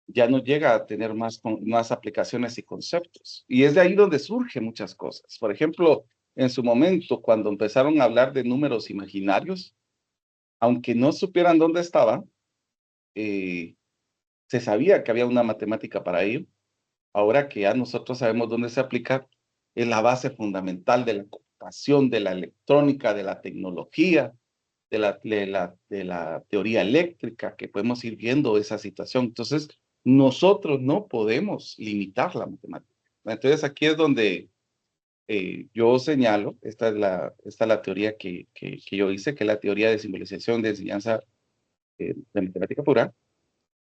ya no llega a tener más aplicaciones y conceptos. Y es de ahí donde surgen muchas cosas. Por ejemplo, en su momento, cuando empezaron a hablar de números imaginarios, aunque no supieran dónde estaban, se sabía que había una matemática para ello. Ahora que ya nosotros sabemos dónde se aplica, es la base fundamental de la computación, de la electrónica, de la tecnología, de la teoría eléctrica, que podemos ir viendo esa situación. Entonces, nosotros no podemos limitar la matemática. Entonces, aquí es donde yo señalo, esta es la teoría que yo hice, que es la teoría de simbolización de enseñanza de matemática pura.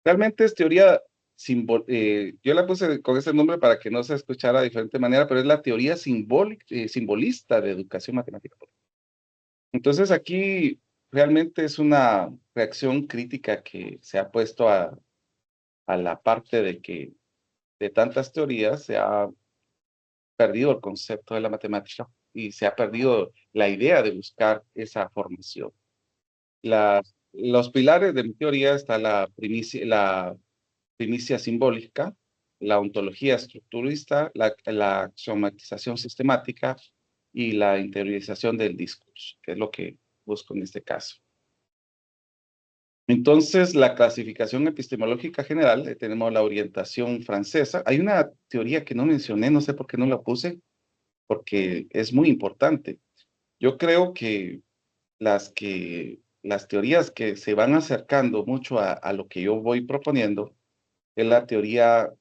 Realmente es teoría yo la puse con ese nombre para que no se escuchara de diferente manera, pero es la teoría simbolista de educación matemática pura. Entonces aquí realmente es una reacción crítica que se ha puesto a la parte de que de tantas teorías se ha perdido el concepto de la matemática y se ha perdido la idea de buscar esa formación. Los pilares de mi teoría está la primicia simbólica, la ontología estructurista, la axiomátización sistemática y la interiorización del discurso, que es lo que busco en este caso. Entonces, la clasificación epistemológica general, tenemos la orientación francesa. Hay una teoría que no mencioné, no sé por qué no la puse, porque es muy importante. Yo creo que las teorías que se van acercando mucho a lo que yo voy proponiendo es la teoría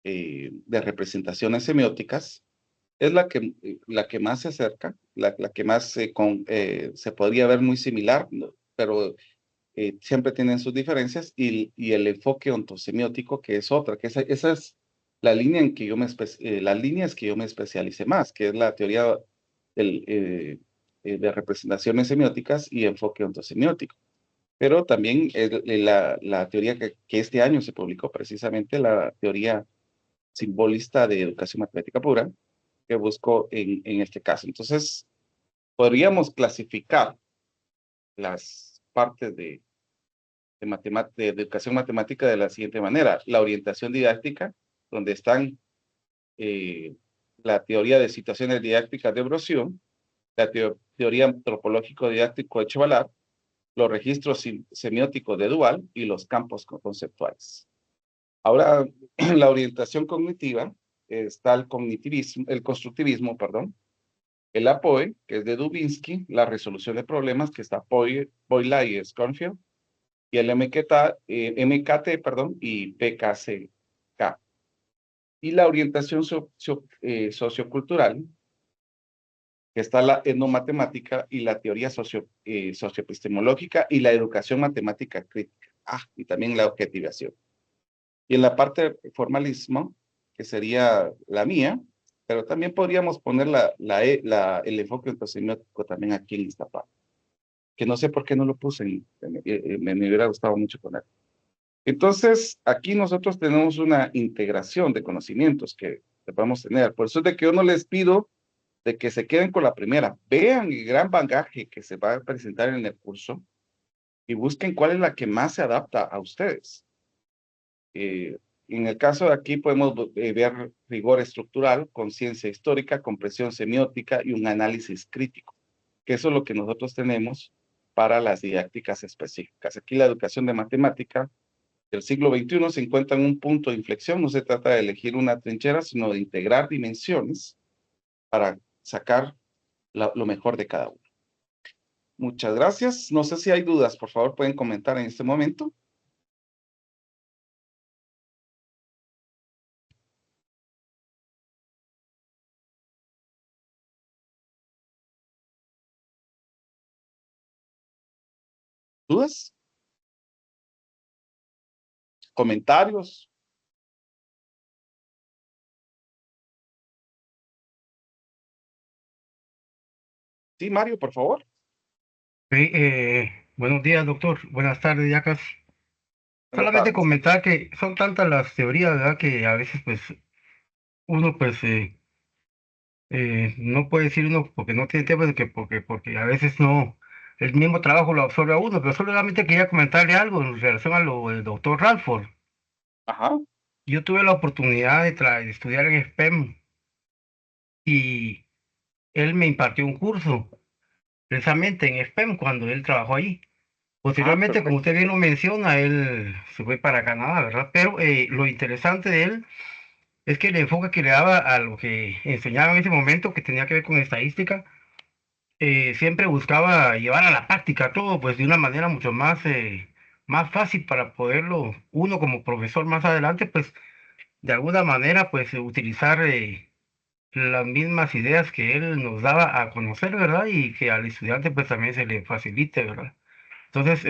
de representaciones semióticas. Es la que más se acerca, la que más se podría ver muy similar, ¿no? Pero siempre tienen sus diferencias, y el enfoque ontosemiótico, que es otra, que esa es la línea en que las líneas que yo me especialicé más, que es la teoría de representaciones semióticas y enfoque ontosemiótico. Pero también la teoría que este año se publicó, precisamente la teoría simbolista de educación matemática pura, que busco en este caso. Entonces, podríamos clasificar las partes de educación matemática de la siguiente manera: la orientación didáctica, donde están la teoría de situaciones didácticas de Brossieux, la teoría antropológico-didáctico de Chevalar, los registros semióticos de Dual y los campos conceptuales. Ahora, la orientación cognitiva está el constructivismo, perdón, el APOE, que es de Dubinsky, la resolución de problemas, que está Boyle y Schonfield, y el MKT, perdón, y PKCK. Y la orientación sociocultural, que está la etnomatemática y la teoría socioepistemológica y la educación matemática crítica. Y también la objetivación. Y en la parte de formalismo, que sería la mía, pero también podríamos poner el enfoque ontosemiótico también aquí en esta parte, que no sé por qué no lo puse, me hubiera gustado mucho poner. Entonces, aquí nosotros tenemos una integración de conocimientos que podemos tener. Por eso es de que yo no les pido de que se queden con la primera. Vean el gran bagaje que se va a presentar en el curso y busquen cuál es la que más se adapta a ustedes. En el caso de aquí podemos ver rigor estructural, conciencia histórica, comprensión semiótica y un análisis crítico, que eso es lo que nosotros tenemos para las didácticas específicas. Aquí la educación de matemática del siglo XXI se encuentra en un punto de inflexión. No se trata de elegir una trinchera, sino de integrar dimensiones para sacar lo mejor de cada uno. Muchas gracias. No sé si hay dudas, por favor pueden comentar en este momento. ¿Dudas? ¿Comentarios? Sí, Mario, por favor. Buenos días, doctor. Buenas tardes, ya casi. Buenas Solamente tardes. comentar que son tantas las teorías, ¿verdad? Que a veces, pues, uno, pues, no puede decir uno porque no tiene tiempo, porque a veces no, el mismo trabajo lo absorbe a uno, pero solamente quería comentarle algo en relación a lo del doctor Radford. Ajá. Yo tuve la oportunidad de estudiar en SPEM y él me impartió un curso, precisamente en SPEM, cuando él trabajó ahí. Posteriormente, como Perfecto. usted bien lo menciona, él se fue para Canadá, ¿verdad? Pero lo interesante de él es que el enfoque que le daba a lo que enseñaba en ese momento, que tenía que ver con estadística, siempre buscaba llevar a la práctica todo, pues de una manera mucho más fácil para poderlo, uno como profesor más adelante, pues de alguna manera, pues utilizar las mismas ideas que él nos daba a conocer, ¿verdad? Y que al estudiante pues también se le facilite, ¿verdad? Entonces,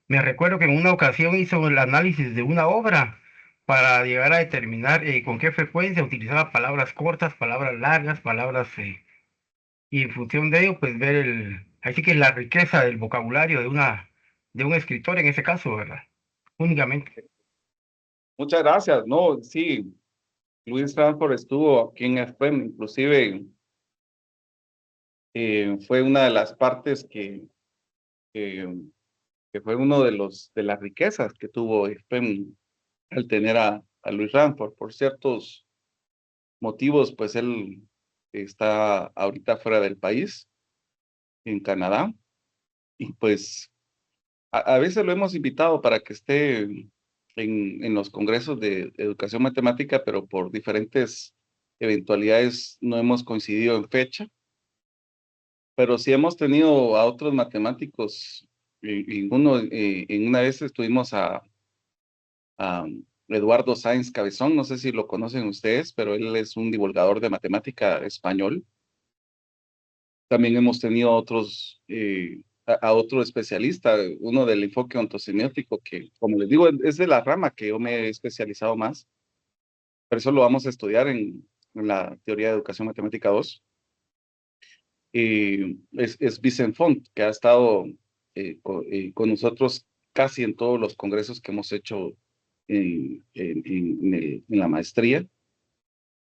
me recuerdo que en una ocasión hizo el análisis de una obra para llegar a determinar con qué frecuencia utilizaba palabras cortas, palabras largas, palabras, y en función de ello, pues ver así que la riqueza del vocabulario de un escritor en ese caso, ¿verdad? Únicamente. Muchas gracias. No, sí, Luis Transport estuvo aquí en SPEM, inclusive fue una de las partes que fue uno de las riquezas que tuvo SPEM al tener a Luis Transport. Por ciertos motivos, pues él está ahorita fuera del país, en Canadá, y pues a veces lo hemos invitado para que esté en los congresos de educación matemática, pero por diferentes eventualidades no hemos coincidido en fecha. Pero sí hemos tenido a otros matemáticos. En una vez estuvimos a Eduardo Sáenz Cabezón, no sé si lo conocen ustedes, pero él es un divulgador de matemática español. También hemos tenido a otro especialista, uno del enfoque ontosemiótico, que, como les digo, es de la rama que yo me he especializado más. Pero eso lo vamos a estudiar en la teoría de educación matemática 2. Es Vicent Font, que ha estado con nosotros casi en todos los congresos que hemos hecho en la maestría.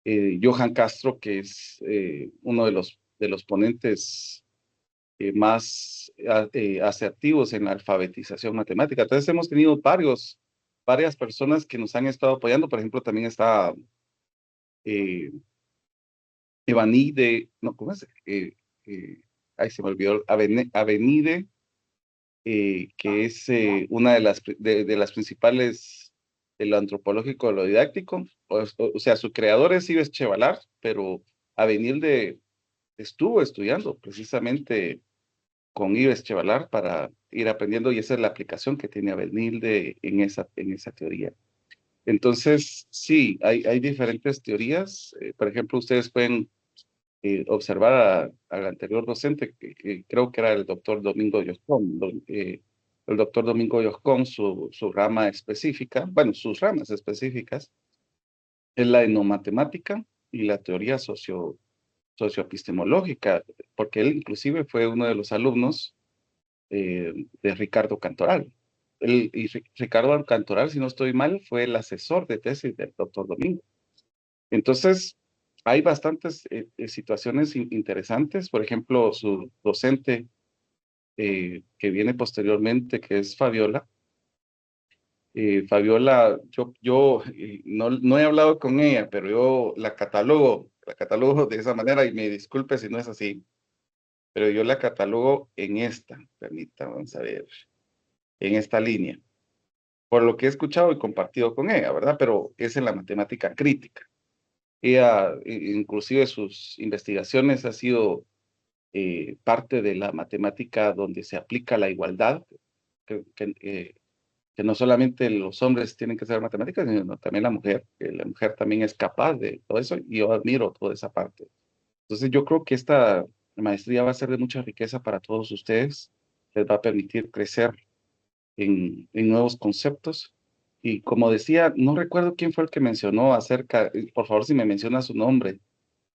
Johan Castro, que es uno de los ponentes más asertivos en la alfabetización matemática. Entonces hemos tenido varias personas que nos han estado apoyando. Por ejemplo, también está Evanide, no, ¿cómo es? Ahí se me olvidó, Avenide, que es una de las principales de lo antropológico, de lo didáctico. O sea, su creador es Ives Chevalar, pero Avenir de estuvo estudiando precisamente con Ives Chevalar para ir aprendiendo, y esa es la aplicación que tiene Abelnilde en esa teoría. Entonces, sí, hay diferentes teorías. Por ejemplo, ustedes pueden observar al anterior docente, que creo que era el doctor Domingo Yoscón, el doctor Domingo Yoscón, su rama específica, bueno, sus ramas específicas, es la etnomatemática y la teoría socioepistemológica, porque él inclusive fue uno de los alumnos de Ricardo Cantoral. Ricardo Cantoral, si no estoy mal, fue el asesor de tesis del doctor Domingo. Entonces, hay bastantes situaciones interesantes. Por ejemplo, su docente que viene posteriormente, que es Fabiola. Fabiola, yo no he hablado con ella, pero yo la catalogo de esa manera, y me disculpe si no es así, pero yo la catalogo en esta, permítame, vamos a ver, en esta línea, por lo que he escuchado y compartido con ella, ¿verdad? Pero es en la matemática crítica. Ella, inclusive sus investigaciones ha sido parte de la matemática donde se aplica la igualdad, que no solamente los hombres tienen que saber matemáticas, sino también la mujer, que la mujer también es capaz de todo eso, y yo admiro toda esa parte. Entonces yo creo que esta maestría va a ser de mucha riqueza para todos ustedes, les va a permitir crecer en nuevos conceptos. Y como decía, no recuerdo quién fue el que mencionó acerca, por favor si me menciona su nombre,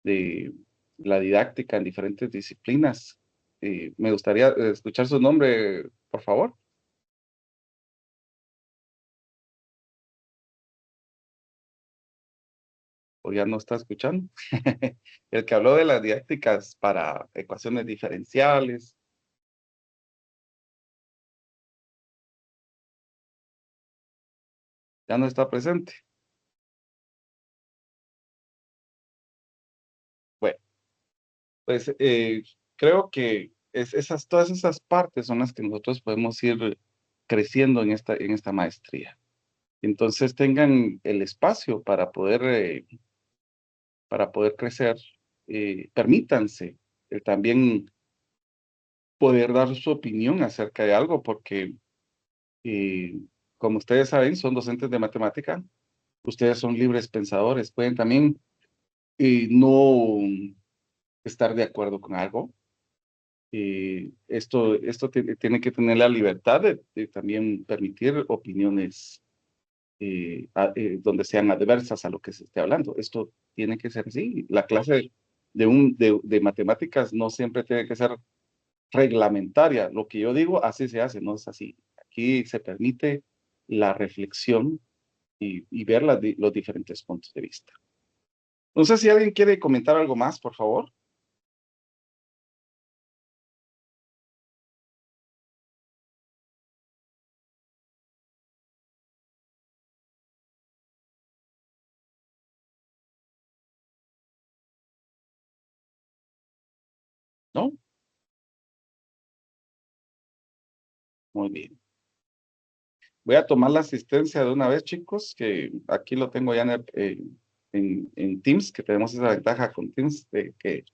de la didáctica en diferentes disciplinas. Me gustaría escuchar su nombre, por favor. O ya no está escuchando. El que habló de las didácticas para ecuaciones diferenciales. Ya no está presente. Bueno, pues creo que todas esas partes son las que nosotros podemos ir creciendo en esta maestría. Entonces tengan el espacio para poder crecer. Permítanse también poder dar su opinión acerca de algo, porque como ustedes saben, son docentes de matemática, ustedes son libres pensadores, pueden también no estar de acuerdo con algo. Esto tiene que tener la libertad de también permitir opiniones donde sean adversas a lo que se esté hablando. Esto tiene que ser así. La clase de matemáticas no siempre tiene que ser reglamentaria. Lo que yo digo, así se hace, no es así. Aquí se permite la reflexión y ver los diferentes puntos de vista. No sé si alguien quiere comentar algo más, por favor. ¿No? Muy bien. Voy a tomar la asistencia de una vez, chicos, que aquí lo tengo ya en Teams, que tenemos esa ventaja con Teams de que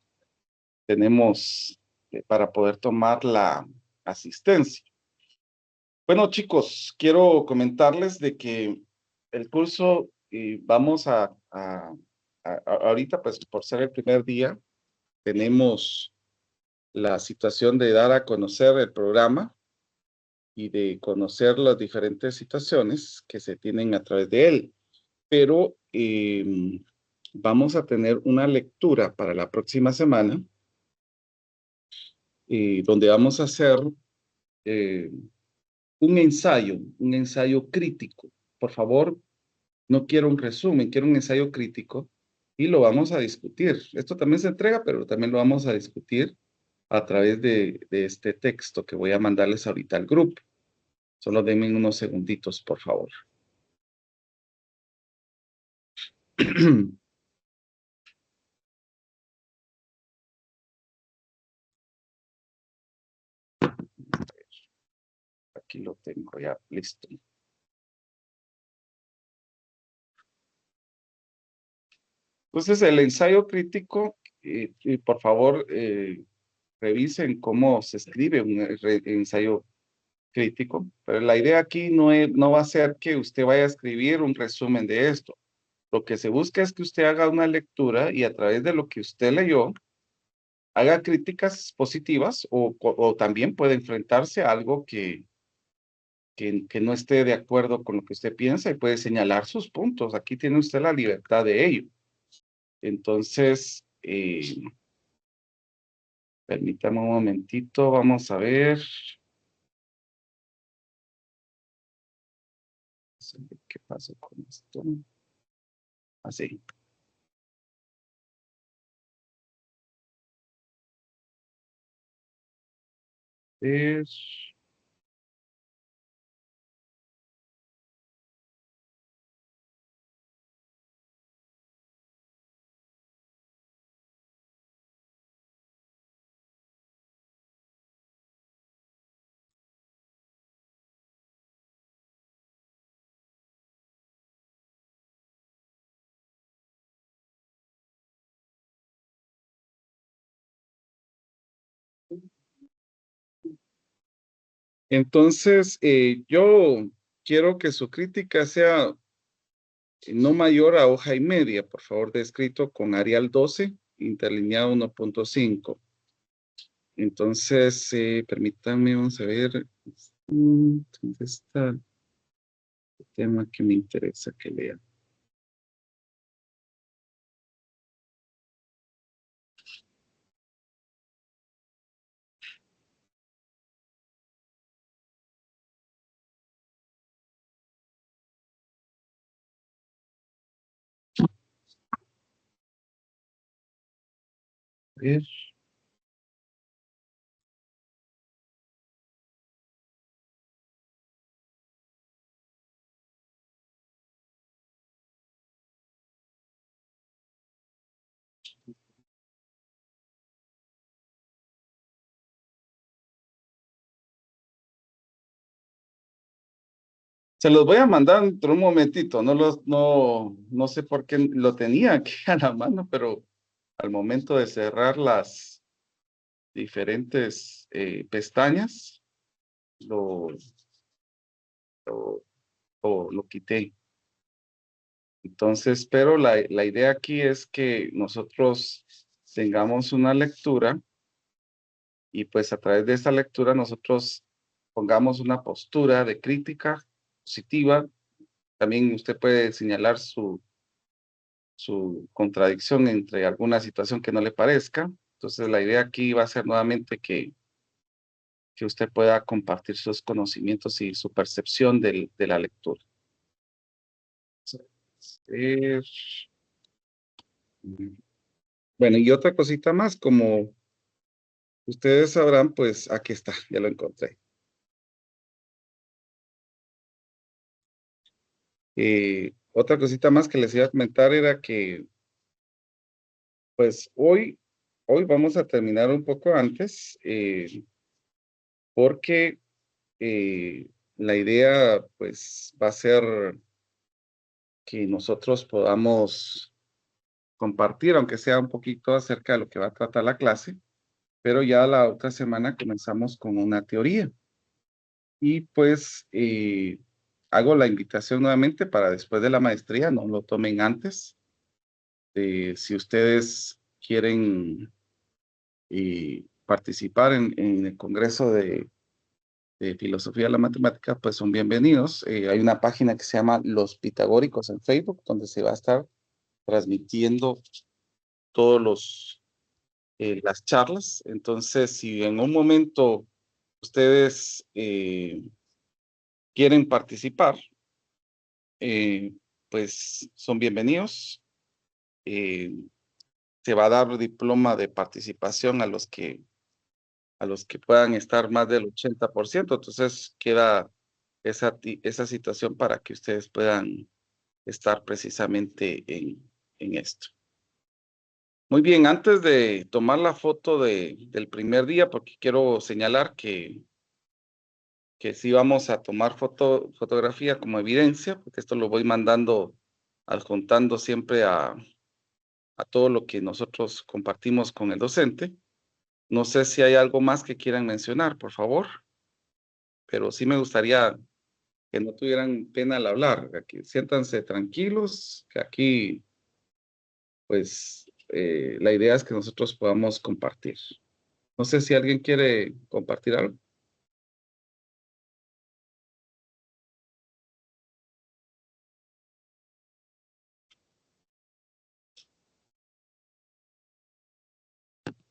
tenemos para poder tomar la asistencia. Bueno, chicos, quiero comentarles de que el curso vamos ahorita, pues por ser el primer día, tenemos la situación de dar a conocer el programa y de conocer las diferentes situaciones que se tienen a través de él. Pero vamos a tener una lectura para la próxima semana, donde vamos a hacer un ensayo crítico. Por favor, no quiero un resumen, quiero un ensayo crítico y lo vamos a discutir. Esto también se entrega, pero también lo vamos a discutir a través de este texto que voy a mandarles ahorita al grupo. Solo denme unos segunditos, por favor. Aquí lo tengo ya listo. Entonces, el ensayo crítico y por favor, revisen cómo se escribe un ensayo crítico, pero la idea aquí no va a ser que usted vaya a escribir un resumen de esto. Lo que se busca es que usted haga una lectura y a través de lo que usted leyó, haga críticas positivas o también puede enfrentarse a algo que no esté de acuerdo con lo que usted piensa y puede señalar sus puntos. Aquí tiene usted la libertad de ello. Entonces, permítame un momentito, vamos a ver. ¿Qué pasa con esto? Así. Es... Entonces, yo quiero que su crítica sea no mayor a hoja y media, por favor, descrito con Arial 12, interlineado 1.5. Entonces, permítanme, vamos a ver. ¿Dónde está el tema que me interesa que lea? A ver. Se los voy a mandar dentro de un momentito. No sé por qué lo tenía aquí a la mano, pero al momento de cerrar las diferentes pestañas, lo quité. Entonces, pero la idea aquí es que nosotros tengamos una lectura y pues a través de esta lectura nosotros pongamos una postura de crítica positiva. También usted puede señalar su contradicción entre alguna situación que no le parezca. Entonces, la idea aquí va a ser nuevamente que usted pueda compartir sus conocimientos y su percepción de la lectura. Bueno, y otra cosita más, como ustedes sabrán, pues aquí está, ya lo encontré. Otra cosita más que les iba a comentar era que, pues hoy vamos a terminar un poco antes, porque la idea, pues, va a ser que nosotros podamos compartir, aunque sea un poquito acerca de lo que va a tratar la clase, pero ya la otra semana comenzamos con una teoría. Y pues hago la invitación nuevamente para después de la maestría, no lo tomen antes. Si ustedes quieren participar en el Congreso de Filosofía de la Matemática, pues son bienvenidos. Hay una página que se llama Los Pitagóricos en Facebook, donde se va a estar transmitiendo todos las charlas. Entonces, si en un momento ustedes quieren participar, pues son bienvenidos. Se va a dar diploma de participación a los que puedan estar más del 80%. Entonces queda esa situación para que ustedes puedan estar precisamente en esto. Muy bien, antes de tomar la foto del primer día, porque quiero señalar que sí vamos a tomar fotografía como evidencia, porque esto lo voy mandando, adjuntando siempre a a todo lo que nosotros compartimos con el docente. No sé si hay algo más que quieran mencionar, por favor, pero sí me gustaría que no tuvieran pena al hablar, que siéntanse tranquilos, que aquí, pues, la idea es que nosotros podamos compartir. No sé si alguien quiere compartir algo.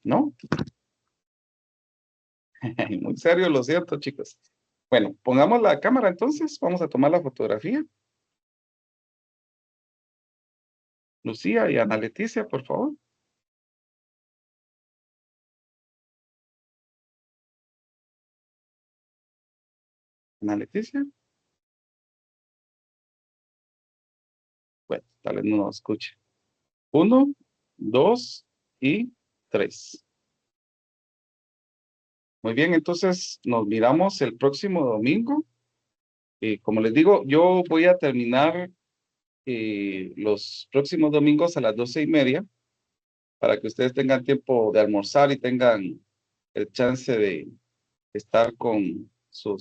¿No? Muy serio, lo siento, chicos. Bueno, pongamos la cámara entonces, vamos a tomar la fotografía. Lucía y Ana Leticia, por favor. Ana Leticia. Bueno, tal vez no nos escuche. 1, 2 y 3. Muy bien, entonces nos miramos el próximo domingo. Como les digo, yo voy a terminar los próximos domingos a las 12:30 para que ustedes tengan tiempo de almorzar y tengan el chance de estar con su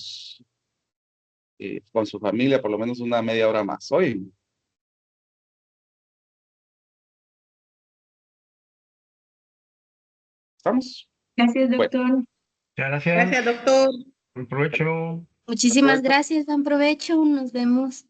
familia por lo menos una media hora más. Hoy. ¿Estamos? Gracias, Bueno, doctor. Muchas gracias. Gracias, doctor. Buen provecho. Muchísimas aprovecho. gracias, dan provecho, nos vemos.